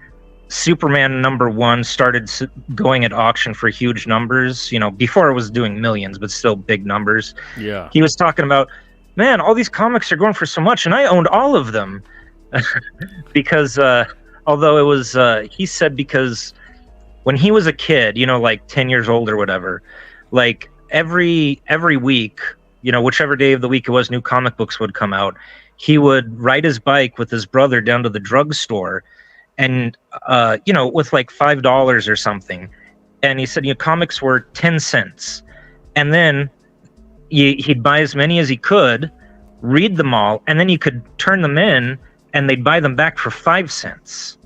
Superman #1 started going at auction for huge numbers, before it was doing millions, but still big numbers. Yeah. He was talking about, man, all these comics are going for so much, and I owned all of them. Because although it was, he said, because when he was a kid, like 10 years old or whatever, like every week, whichever day of the week it was, new comic books would come out. He would ride his bike with his brother down to the drugstore, and with like $5 or something. And he said, comics were 10 cents. And then he'd buy as many as he could, read them all, and then you could turn them in, and they'd buy them back for 5 cents.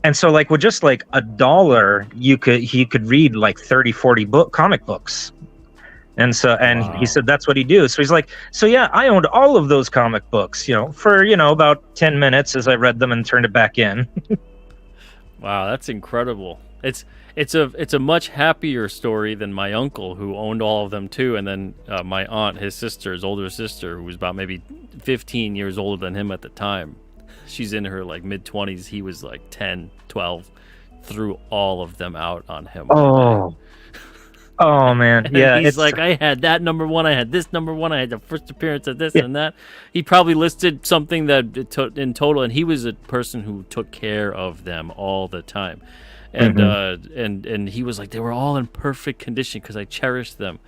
And so, like, with just like $1, he could read like 30, 40 comic books. And so, Wow. he said that's what he do. So he's like, so yeah, I owned all of those comic books, for about 10 minutes as I read them and turned it back in. Wow, that's incredible. It's a much happier story than my uncle, who owned all of them too, and then my aunt, his older sister, who was about maybe 15 years older than him at the time. She's in her like mid-20s. He was like 10, 12. Threw all of them out on him. Oh man, And yeah. he's like, I had that #1, I had this #1, I had the first appearance of this and that. He probably listed something that in total, and he was a person who took care of them all the time. And and he was like, they were all in perfect condition because I cherished them.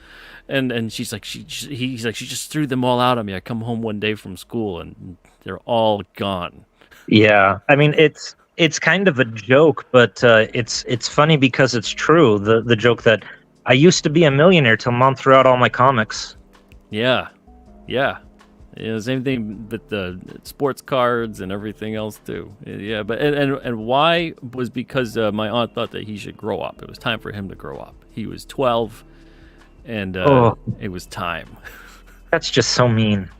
And she's like, he's like, she just threw them all out on me. I come home one day from school and they're all gone. Yeah, I mean, it's kind of a joke, but it's funny because it's true. The joke that I used to be a millionaire till Mom threw out all my comics. Yeah. Same thing with the sports cards and everything else too. Yeah, but and why was because my aunt thought that he should grow up. It was time for him to grow up. He was 12, and it was time. That's just so mean.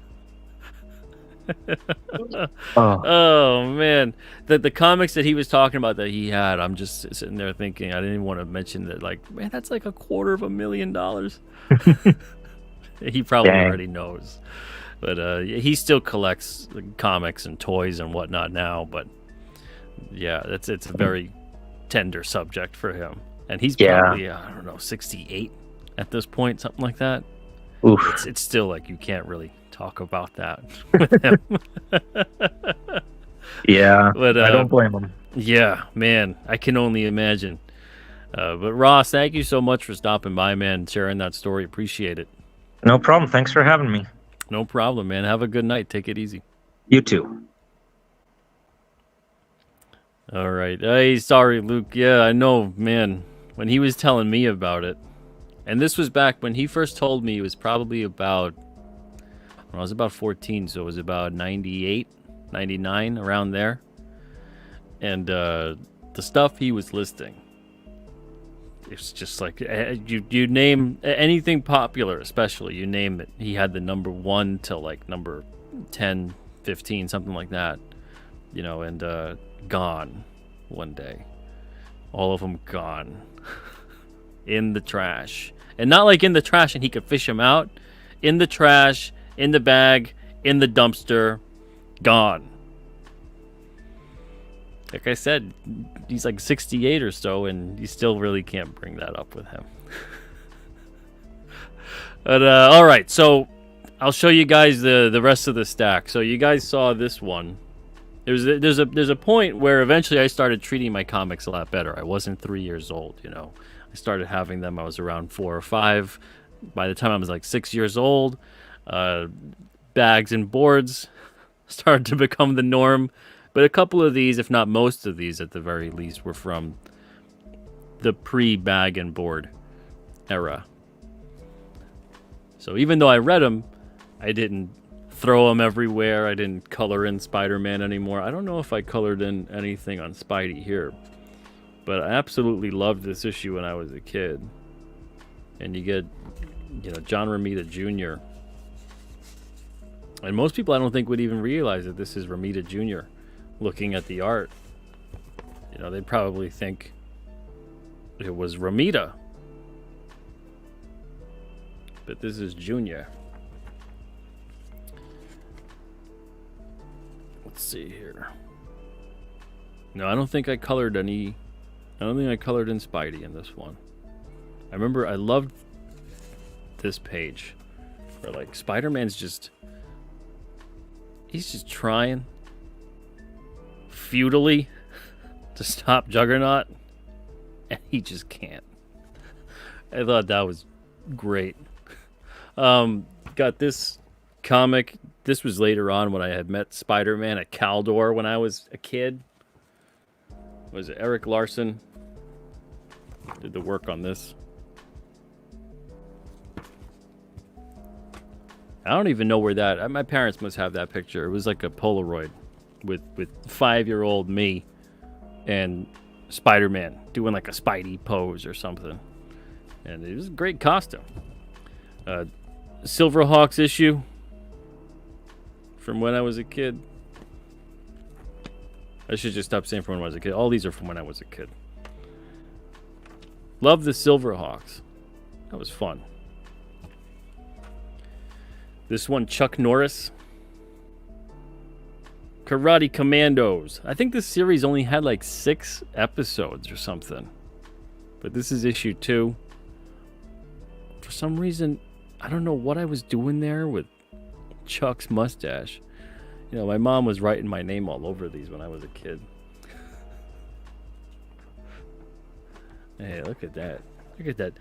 Oh man, the comics that he was talking about that he had, I'm just sitting there thinking, I didn't even want to mention that. Like, man, that's like $250,000. He probably Dang. already knows, but he still collects comics and toys and whatnot now. But yeah, it's a very tender subject for him, and he's probably I don't know 68 at this point, something like that. Oof. It's still like you can't really talk about that with him. Yeah, But I don't blame him. yeah, man, I can only imagine. But Ross, thank you so much for stopping by, man, sharing that story. Appreciate it. No problem. Thanks for having me. No problem, man. Have a good night. Take it easy. You too. All right. Hey, sorry, Luke. Yeah, I know, man. When he was telling me about it, and this was back when he first told me, it was probably about, when I was about 14, so it was about 98, 99, around there. And the stuff he was listing, it's just like, you name anything popular, especially, you name it. He had the #1 till like number 10, 15, something like that. And gone one day. All of them gone. In the trash. And not like in the trash and he could fish them out. In the trash, in the bag, in the dumpster, gone. Like I said, he's like 68 or so, and you still really can't bring that up with him. But all right, so I'll show you guys the rest of the stack. So you guys saw this one. There's a point where eventually I started treating my comics a lot better. I wasn't 3 years old, I started having them. I was around 4 or 5. By the time I was like 6 years old, bags and boards started to become the norm. But a couple of these, if not most of these at the very least, were from the pre-bag and board era. So even though I read them, I didn't throw them everywhere. I didn't color in Spider-Man anymore. I don't know if I colored in anything on Spidey here, but I absolutely loved this issue when I was a kid. And you get, John Romita Jr. And most people, I don't think, would even realize that this is Romita Jr. looking at the art. They'd probably think it was Romita. But this is Jr. Let's see here. No, I don't think I colored any. I don't think I colored in Spidey in this one. I remember I loved this page where, like, Spider-Man's he's just trying futilely to stop Juggernaut, and he just can't. I thought that was great. Got this comic. This was later on when I had met Spider-Man at Caldor when I was a kid. Was it Eric Larson did the work on this? I don't even know where that. My parents must have that picture. It was like a Polaroid with 5-year-old me and Spider-Man doing like a Spidey pose or something, and it was a great costume. Silverhawks issue from when I was a kid. I should just stop saying from when I was a kid. All these are from when I was a kid. Love the Silverhawks. That was fun. This one, Chuck Norris. Karate Commandos. I think this series only had like 6 episodes or something. But this is issue 2. For some reason, I don't know what I was doing there with Chuck's mustache. My mom was writing my name all over these when I was a kid. Hey, look at that. Look at that.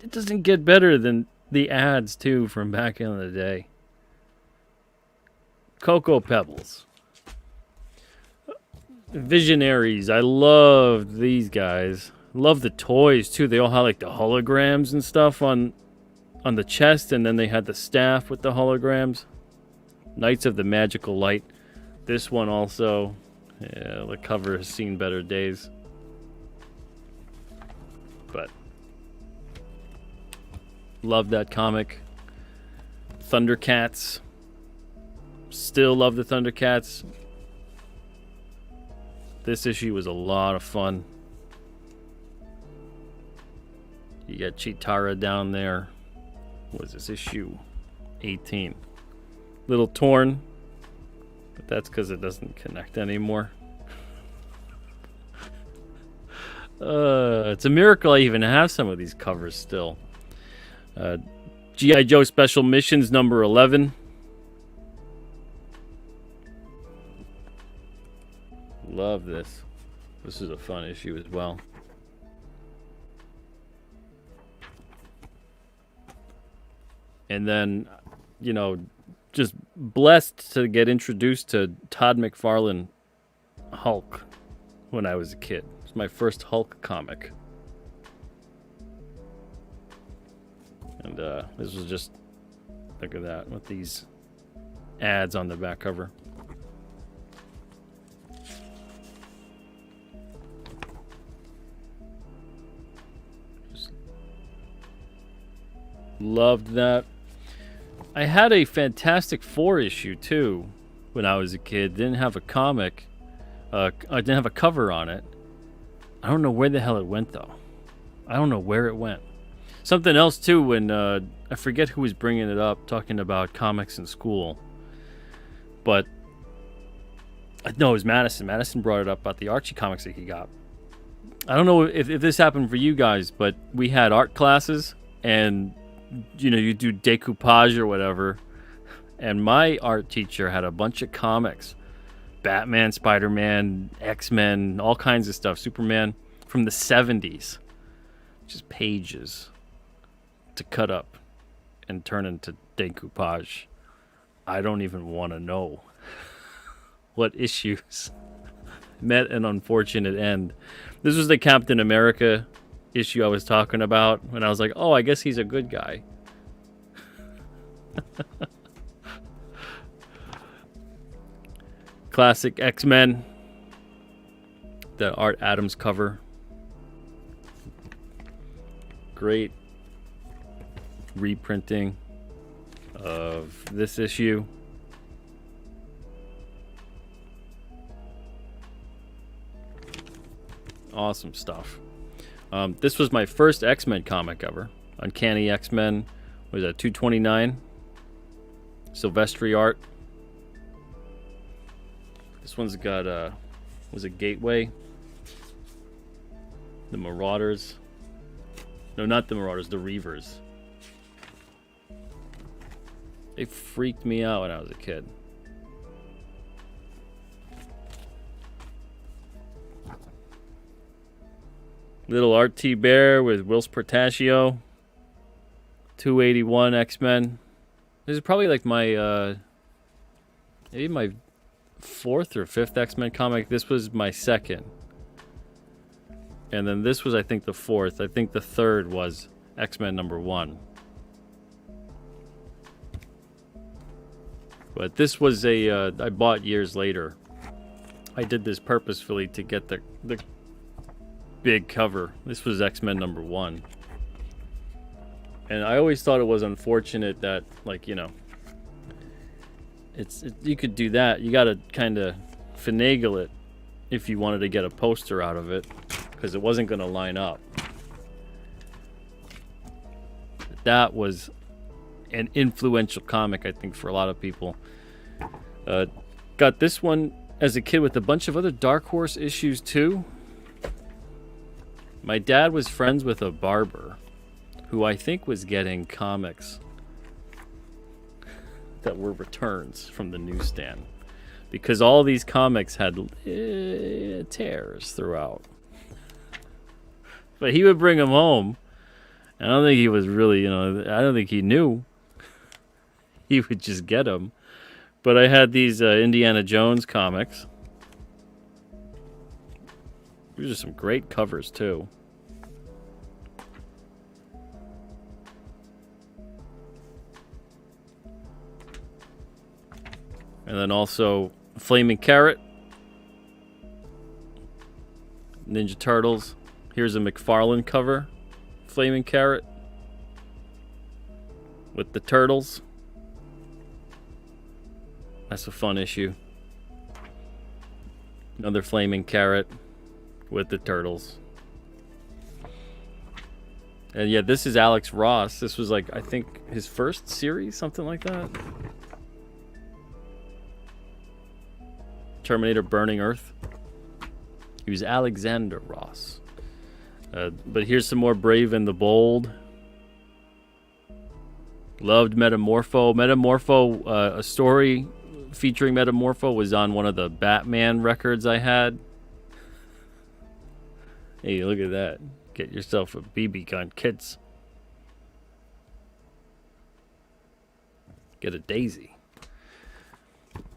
It doesn't get better than the ads, too, from back in the day. Cocoa Pebbles. Visionaries. I loved these guys. Love the toys, too. They all had, like, the holograms and stuff on the chest, and then they had the staff with the holograms. Knights of the Magical Light. This one also. Yeah, the cover has seen better days. But love that comic. Thundercats. Still love the Thundercats. This issue was a lot of fun. You got Chitara down there. What is this, issue 18? Little torn, but that's because it doesn't connect anymore. It's a miracle I even have some of these covers still. G.I. Joe Special Missions number 11. Love this. This is a fun issue as well. And then, just blessed to get introduced to Todd McFarlane Hulk when I was a kid. It was my first Hulk comic. And this was just, look at that, with these ads on the back cover. Just loved that. I had a Fantastic Four issue too when I was a kid. Didn't have a comic. I didn't have a cover on it. I don't know where the hell it went though. I don't know where it went. Something else too when I forget who was bringing it up, talking about comics in school. But no, it was Madison. Madison brought it up about the Archie comics that he got. I don't know if this happened for you guys, but we had art classes and you do decoupage or whatever, and my art teacher had a bunch of comics, Batman, Spider-Man, X-Men, all kinds of stuff, Superman, from the 70s, just pages to cut up and turn into decoupage. I don't even want to know what issues met an unfortunate end. This was the Captain America issue I was talking about when I was like, oh, I guess he's a good guy. classic X-Men. The Art Adams cover. Great reprinting of this issue. Awesome stuff. This was my first X-Men comic ever. Uncanny X-Men was at 229. Silvestri art. This one's got was a Gateway. The Marauders. No, not the Marauders, the Reavers. They freaked me out when I was a kid. Little RT Bear with Whilce Portacio. 281 X-Men. This is probably like my, maybe my 4th or 5th X-Men comic. This was my 2nd. And then this was, I think, the 4th. I think the 3rd was X-Men #1. But this was a, I bought years later. I did this purposefully to get the big cover. This was X-Men #1. And I always thought it was unfortunate that, like, you know, you could do that. You got to kind of finagle it if you wanted to get a poster out of it, because it wasn't going to line up. That was an influential comic, I think, for a lot of people. Got this one as a kid with a bunch of other Dark Horse issues, too. My dad was friends with a barber who I think was getting comics that were returns from the newsstand, because all these comics had tears throughout. But he would bring them home. I don't think he was really, you know, I don't think he knew. He would just get them. But I had these Indiana Jones comics. These are some great covers, too. And then also Flaming Carrot, Ninja Turtles. Here's a McFarlane cover, Flaming Carrot, with the Turtles. That's a fun issue. Another Flaming Carrot with the Turtles. And yeah, this is Alex Ross. This was like, I think, his first series, something like that. Terminator Burning Earth. He was Alexander Ross. But here's some more Brave and the Bold. Loved Metamorpho. Metamorpho, a story featuring Metamorpho was on one of the Batman records I had. Hey, look at that. Get yourself a BB gun, kids. Get a Daisy.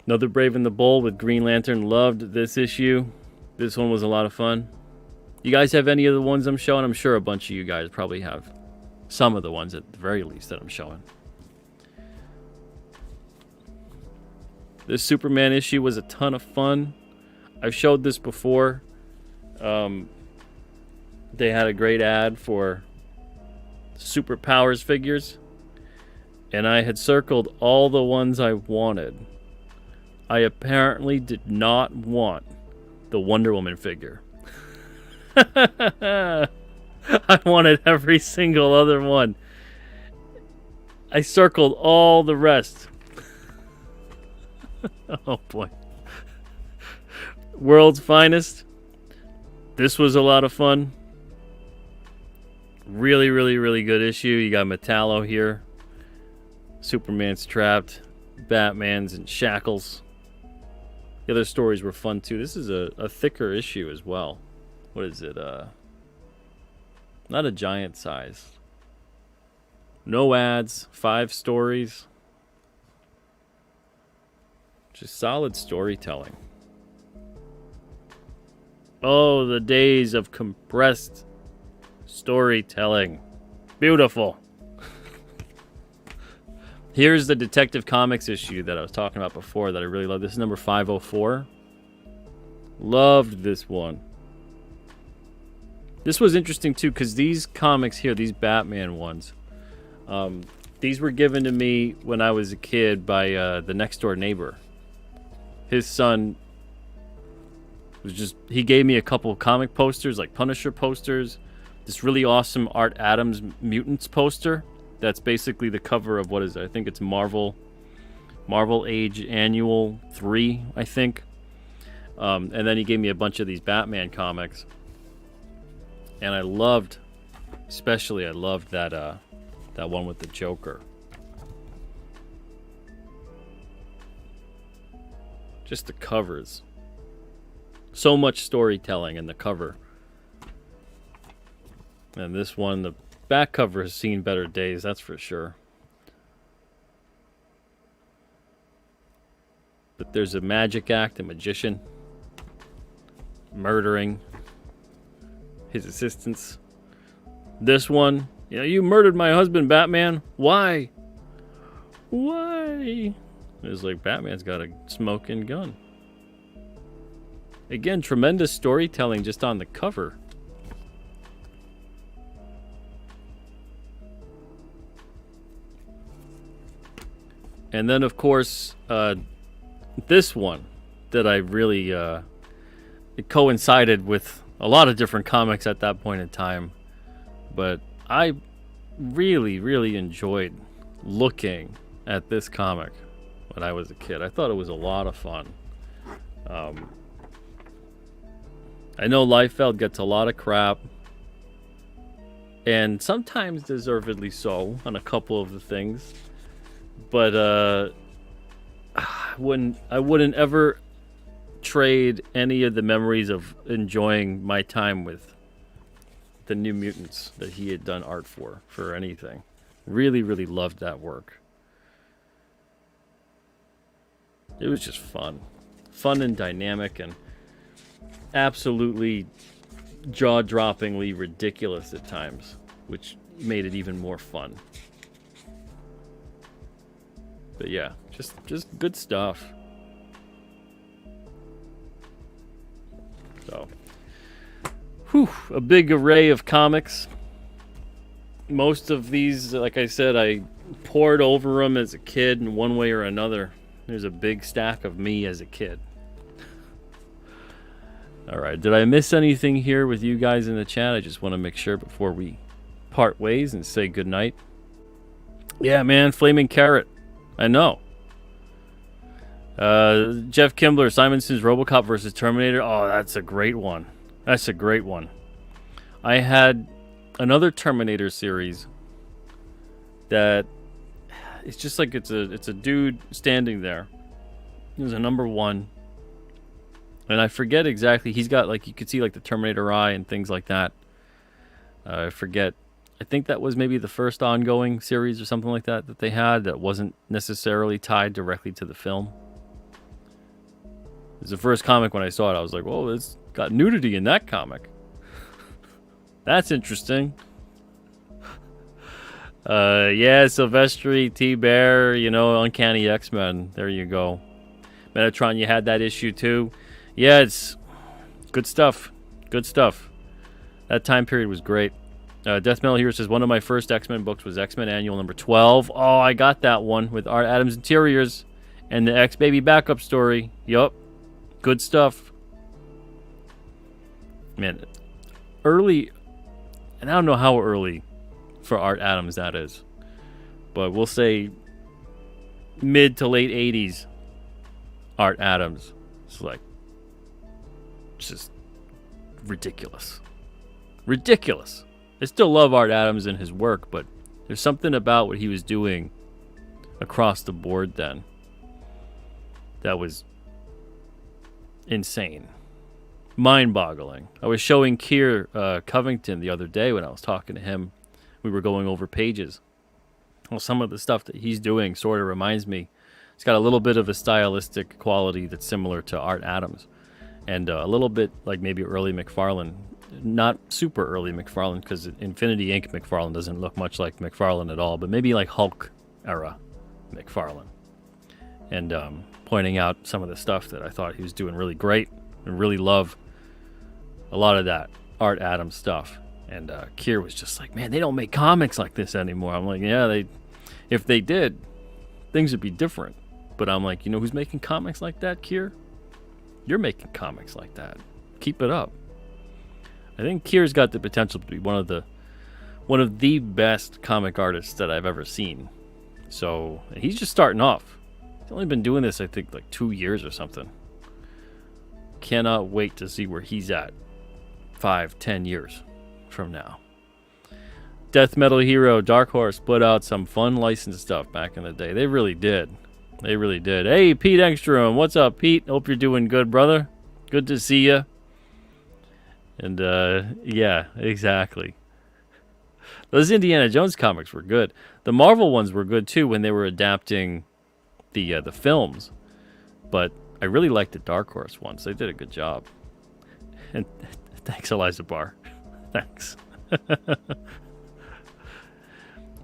Another Brave and the Bold with Green Lantern. Loved this issue. This one was a lot of fun. You guys have any of the ones I'm showing? I'm sure a bunch of you guys probably have some of the ones at the very least that I'm showing. This Superman issue was a ton of fun. I've showed this before. They had a great ad for Superpowers figures, and I had circled all the ones I wanted. I apparently did not want the Wonder Woman figure. I wanted every single other one. I circled all the rest. Oh boy. World's Finest. This was a lot of fun. Really, really, really good issue. You got Metallo here. Superman's trapped. Batman's in shackles. The other stories were fun too. This is a thicker issue as well. What is it? Not a giant size. No ads. 5 stories. Just solid storytelling. Oh, the days of compressed storytelling. Beautiful. Here's the Detective Comics issue that I was talking about before that I really love. This is number 504. Loved this one. This was interesting too because these comics here, these Batman ones, these were given to me when I was a kid by the next door neighbor. His son he gave me a couple of comic posters, like Punisher posters, this really awesome Art Adams Mutants poster that's basically the cover of what is it? I think it's Marvel Age Annual 3, I think. And then he gave me a bunch of these Batman comics. And I loved that one with the Joker. Just the covers. So much storytelling in the cover. And this one, the back cover has seen better days, that's for sure. But there's a magic act, a magician murdering his assistants. This one, you murdered my husband, Batman. Why? It's like Batman's got a smoking gun. Again, tremendous storytelling just on the cover. And then, of course, this one that I really... it coincided with a lot of different comics at that point in time. But I really, really enjoyed looking at this comic when I was a kid. I thought it was a lot of fun. I know Liefeld gets a lot of crap, and sometimes deservedly so on a couple of the things. But I wouldn't ever trade any of the memories of enjoying my time with the New Mutants that he had done art for anything. Really, really loved that work. It was just fun and dynamic and absolutely jaw-droppingly ridiculous at times, which made it even more fun. But yeah, just good stuff. So, a big array of comics. Most of these, like I said, I poured over them as a kid in one way or another. There's a big stack of me as a kid. Alright, did I miss anything here with you guys in the chat? I just want to make sure before we part ways and say goodnight. Yeah, man, Flaming Carrot. I know. Jeff Kimbler, Simonson's RoboCop versus Terminator. Oh, that's a great one. That's a great one. I had another Terminator series that it's just like it's a dude standing there. It was a number 1. And I forget exactly. He's got, like, you could see, like, the Terminator eye and things like that. I forget. I think that was maybe the first ongoing series or something like that they had that wasn't necessarily tied directly to the film. It was the first comic when I saw it. I was like, whoa, it's got nudity in that comic. That's interesting. Yeah, Silvestri, T-Bear, Uncanny X-Men. There you go. Metatron, you had that issue too. Yeah, it's good stuff. Good stuff. That time period was great. Death Metal here says, one of my first X-Men books was X-Men Annual number 12. Oh, I got that one with Art Adams Interiors and the X-Baby backup story. Yup. Good stuff. Man, early, and I don't know how early for Art Adams that is, but we'll say mid to late 80s Art Adams. It's like, just ridiculous. Ridiculous. I still love Art Adams and his work, but there's something about what he was doing across the board then that was insane. Mind-boggling. I was showing Keir Covington the other day when I was talking to him. We were going over pages. Well, some of the stuff that he's doing sort of reminds me. It's got a little bit of a stylistic quality that's similar to Art Adams. And a little bit like maybe early McFarlane. Not super early McFarlane, because Infinity Inc. McFarlane doesn't look much like McFarlane at all, but maybe like Hulk era McFarlane, and pointing out some of the stuff that I thought he was doing really great, and really love a lot of that Art Adams stuff. And Kier was just like, man, they don't make comics like this anymore. I'm like, yeah, if they did, things would be different. But I'm like, you know who's making comics like that, Kier? You're making comics like that. Keep it up. I think Kier's got the potential to be one of the best comic artists that I've ever seen. So he's just starting off. He's only been doing this, I think, like 2 years or something. Cannot wait to see where he's at 5-10 years from now. Death Metal Hero, Dark Horse put out some fun licensed stuff back in the day. They really did. They really did. Hey, Pete Engstrom. What's up, Pete? Hope you're doing good, brother. Good to see you. And, yeah, exactly. Those Indiana Jones comics were good. The Marvel ones were good, too, when they were adapting the films. But I really liked the Dark Horse ones. They did a good job. And thanks, Eliza Barr. Thanks.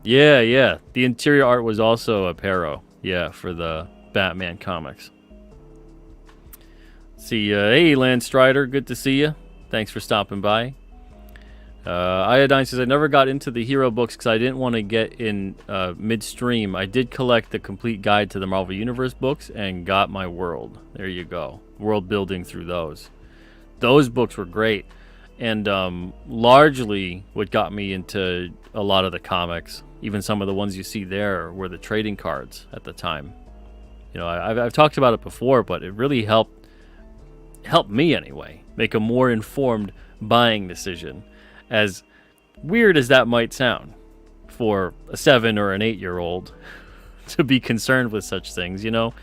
Yeah. The interior art was also Aparo. Yeah, for the Batman comics. See, hey, Lance Strider. Good to see you. Thanks for stopping by. Iodine says, I never got into the hero books because I didn't want to get in midstream. I did collect the complete guide to the Marvel Universe books and got my world. There you go. World building through those. Those books were great. And largely what got me into a lot of the comics, even some of the ones you see there, were the trading cards at the time. You know, I've talked about it before, but it really helped me anyway, make a more informed buying decision. As weird as that might sound for a 7 or an 8-year-old to be concerned with such things, you know.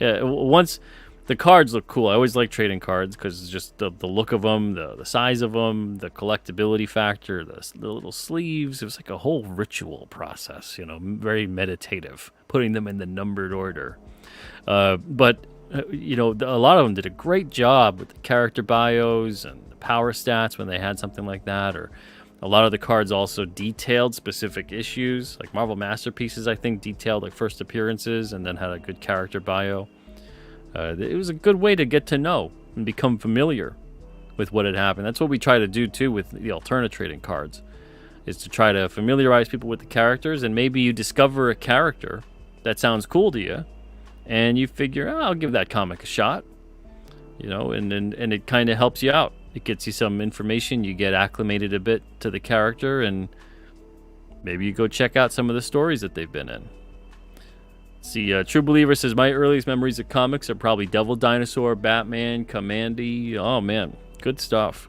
Once the cards look cool. I always like trading cards because just the look of them, the size of them, the collectability factor, the little sleeves. It was like a whole ritual process, you know, very meditative, putting them in the numbered order. But you know, a lot of them did a great job with the character bios and the power stats when they had something like that. Or a lot of the cards also detailed specific issues, like Marvel Masterpieces, I think, detailed like first appearances and then had a good character bio. It was a good way to get to know and become familiar with what had happened. That's what we try to do, too, with the alternate trading cards, is to try to familiarize people with the characters, and maybe you discover a character that sounds cool to you, and you figure, I'll give that comic a shot, you know, and it kind of helps you out. It gets you some information, you get acclimated a bit to the character, and maybe you go check out some of the stories that they've been in. See, True Believer says, my earliest memories of comics are probably Devil Dinosaur, Batman, Commandy. Oh, man. Good stuff.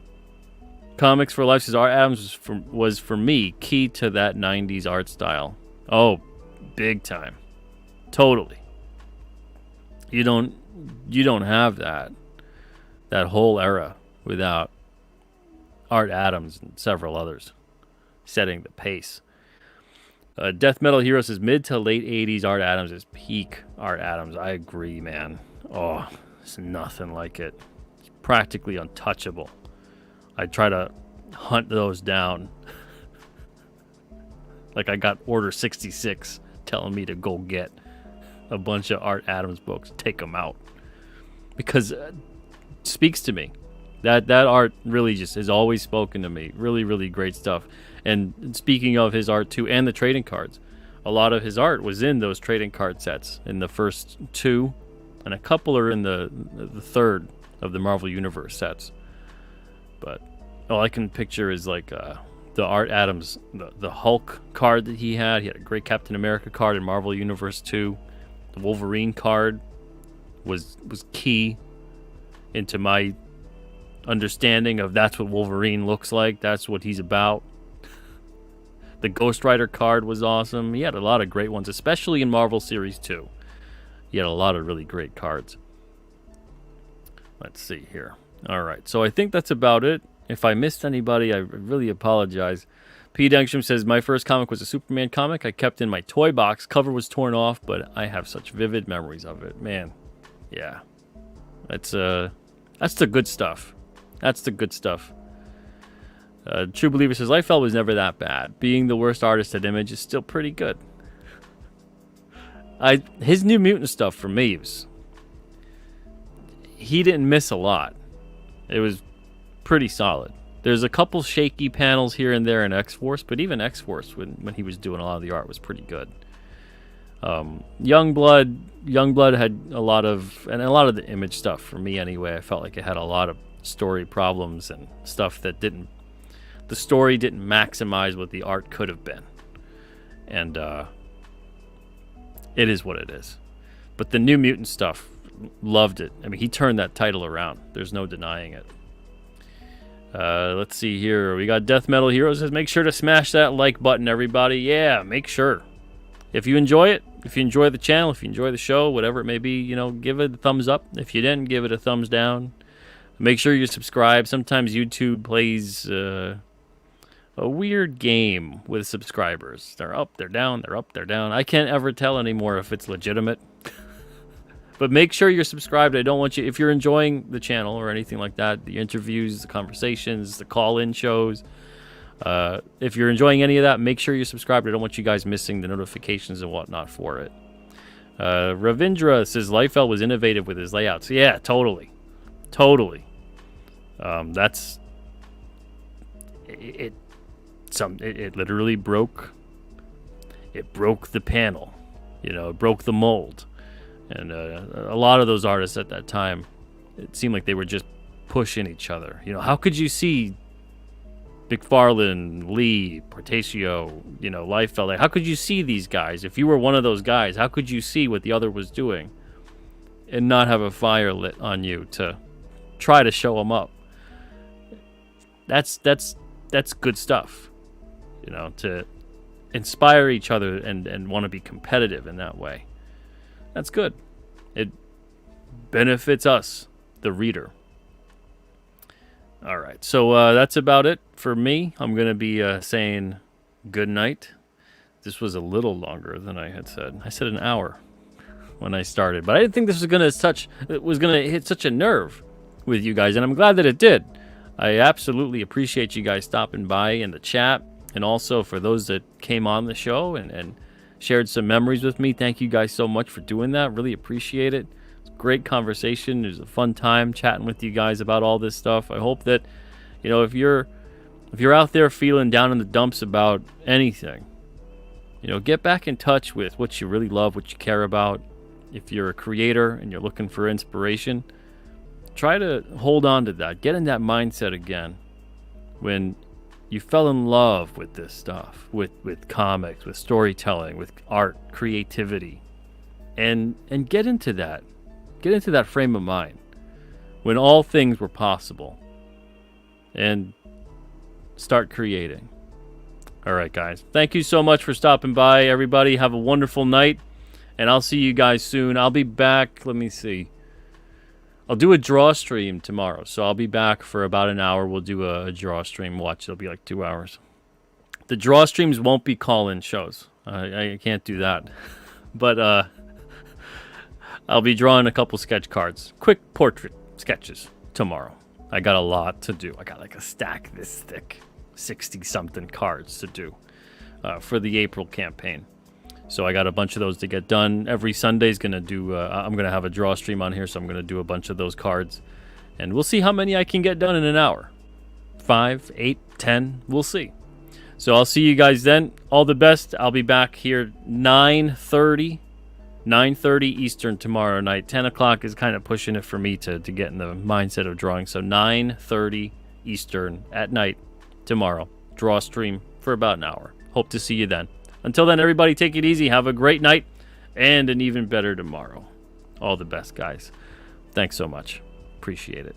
Comics for Life says, Art Adams was for me, key to that 90s art style. Oh, big time. Totally. You don't have that whole era without Art Adams and several others setting the pace. Death Metal Hero says mid to late 80s Art Adams is peak Art Adams. I agree, man. Oh, it's nothing like it. It's practically untouchable. I try to hunt those down. Like I got Order 66 telling me to go get a bunch of Art Adams books. Take them out. Because it speaks to me. That art really just has always spoken to me. Really, really great stuff. And speaking of his art too, and the trading cards, a lot of his art was in those trading card sets in the first 2, and a couple are in the third of the Marvel Universe sets. But all I can picture is like the Art Adams, the Hulk card that he had. He had a great Captain America card in Marvel Universe 2. The Wolverine card was key into my understanding of that's what Wolverine looks like. That's what he's about. The Ghost Rider card was awesome. He had a lot of great ones, especially in Marvel Series 2. He had a lot of really great cards. Let's see here. All right, so I think that's about it. If I missed anybody, I really apologize. Pete Engstrom says, my first comic was a Superman comic I kept in my toy box. Cover was torn off, but I have such vivid memories of it. Man, yeah. That's the good stuff. That's the good stuff. True Believer says, Liefeld was never that bad. Being the worst artist at Image is still pretty good. his New Mutant stuff for me he didn't miss a lot. It was pretty solid. There's a couple shaky panels here and there in X-Force, but even X-Force, when he was doing a lot of the art, was pretty good. Youngblood had a lot of the Image stuff for me anyway. I felt like it had a lot of story problems and stuff that the story didn't maximize what the art could have been. And it is what it is. But the New Mutant stuff, loved it. I mean, he turned that title around. There's no denying it. Let's see here. We got Death Metal Heroes says, make sure to smash that like button, everybody. Yeah, make sure. If you enjoy it, if you enjoy the channel, if you enjoy the show, whatever it may be, give it a thumbs up. If you didn't, give it a thumbs down. Make sure you subscribe. Sometimes YouTube plays a weird game with subscribers. They're up, they're down, they're up, they're down. I can't ever tell anymore if it's legitimate. But make sure you're subscribed. I don't want you, if you're enjoying the channel or anything like that, the interviews, the conversations, the call-in shows, if you're enjoying any of that, make sure you're subscribed. I don't want you guys missing the notifications and whatnot for it. Ravindra says, Liefeld was innovative with his layouts. Yeah, totally. Totally. That's... It literally broke... It broke the panel. It broke the mold. And a lot of those artists at that time, it seemed like they were just pushing each other. How could you see McFarlane, Lee, Portacio, Liefeld? How could you see these guys? If you were one of those guys, how could you see what the other was doing and not have a fire lit on you to try to show them up? That's good stuff. To inspire each other and want to be competitive in that way. That's good. It benefits us, the reader. All right, so that's about it for me. I'm going to be saying good night. This was a little longer than I had said. I said an hour when I started, but I didn't think this was going to hit such a nerve with you guys, and I'm glad that it did. I absolutely appreciate you guys stopping by in the chat, and also for those that came on the show and shared some memories with me. Thank you guys so much for doing that. Really appreciate it. It's a great conversation. It was a fun time chatting with you guys about all this stuff. I hope that, if you're out there feeling down in the dumps about anything, get back in touch with what you really love, what you care about. If you're a creator and you're looking for inspiration, try to hold on to that. Get in that mindset again when you fell in love with this stuff, with comics, with storytelling, with art, creativity, and get into that. Get into that frame of mind when all things were possible, and start creating. All right, guys. Thank you so much for stopping by, everybody. Have a wonderful night, and I'll see you guys soon. I'll be back. Let me see. I'll do a draw stream tomorrow, so I'll be back for about an hour. We'll do a draw stream. Watch, it'll be like 2 hours. The draw streams won't be call-in shows. I can't do that. But I'll be drawing a couple sketch cards. Quick portrait sketches tomorrow. I got a lot to do. I got like a stack this thick, 60-something cards to do for the April campaign. So I got a bunch of those to get done. Every Sunday's gonna do. I'm gonna have a draw stream on here, so I'm gonna do a bunch of those cards, and we'll see how many I can get done in an hour. 5, 8, 10. We'll see. So I'll see you guys then. All the best. I'll be back here 9:30 Eastern tomorrow night. 10 o'clock is kind of pushing it for me to get in the mindset of drawing. So 9:30 Eastern at night tomorrow. Draw stream for about an hour. Hope to see you then. Until then, everybody, take it easy. Have a great night and an even better tomorrow. All the best, guys. Thanks so much. Appreciate it.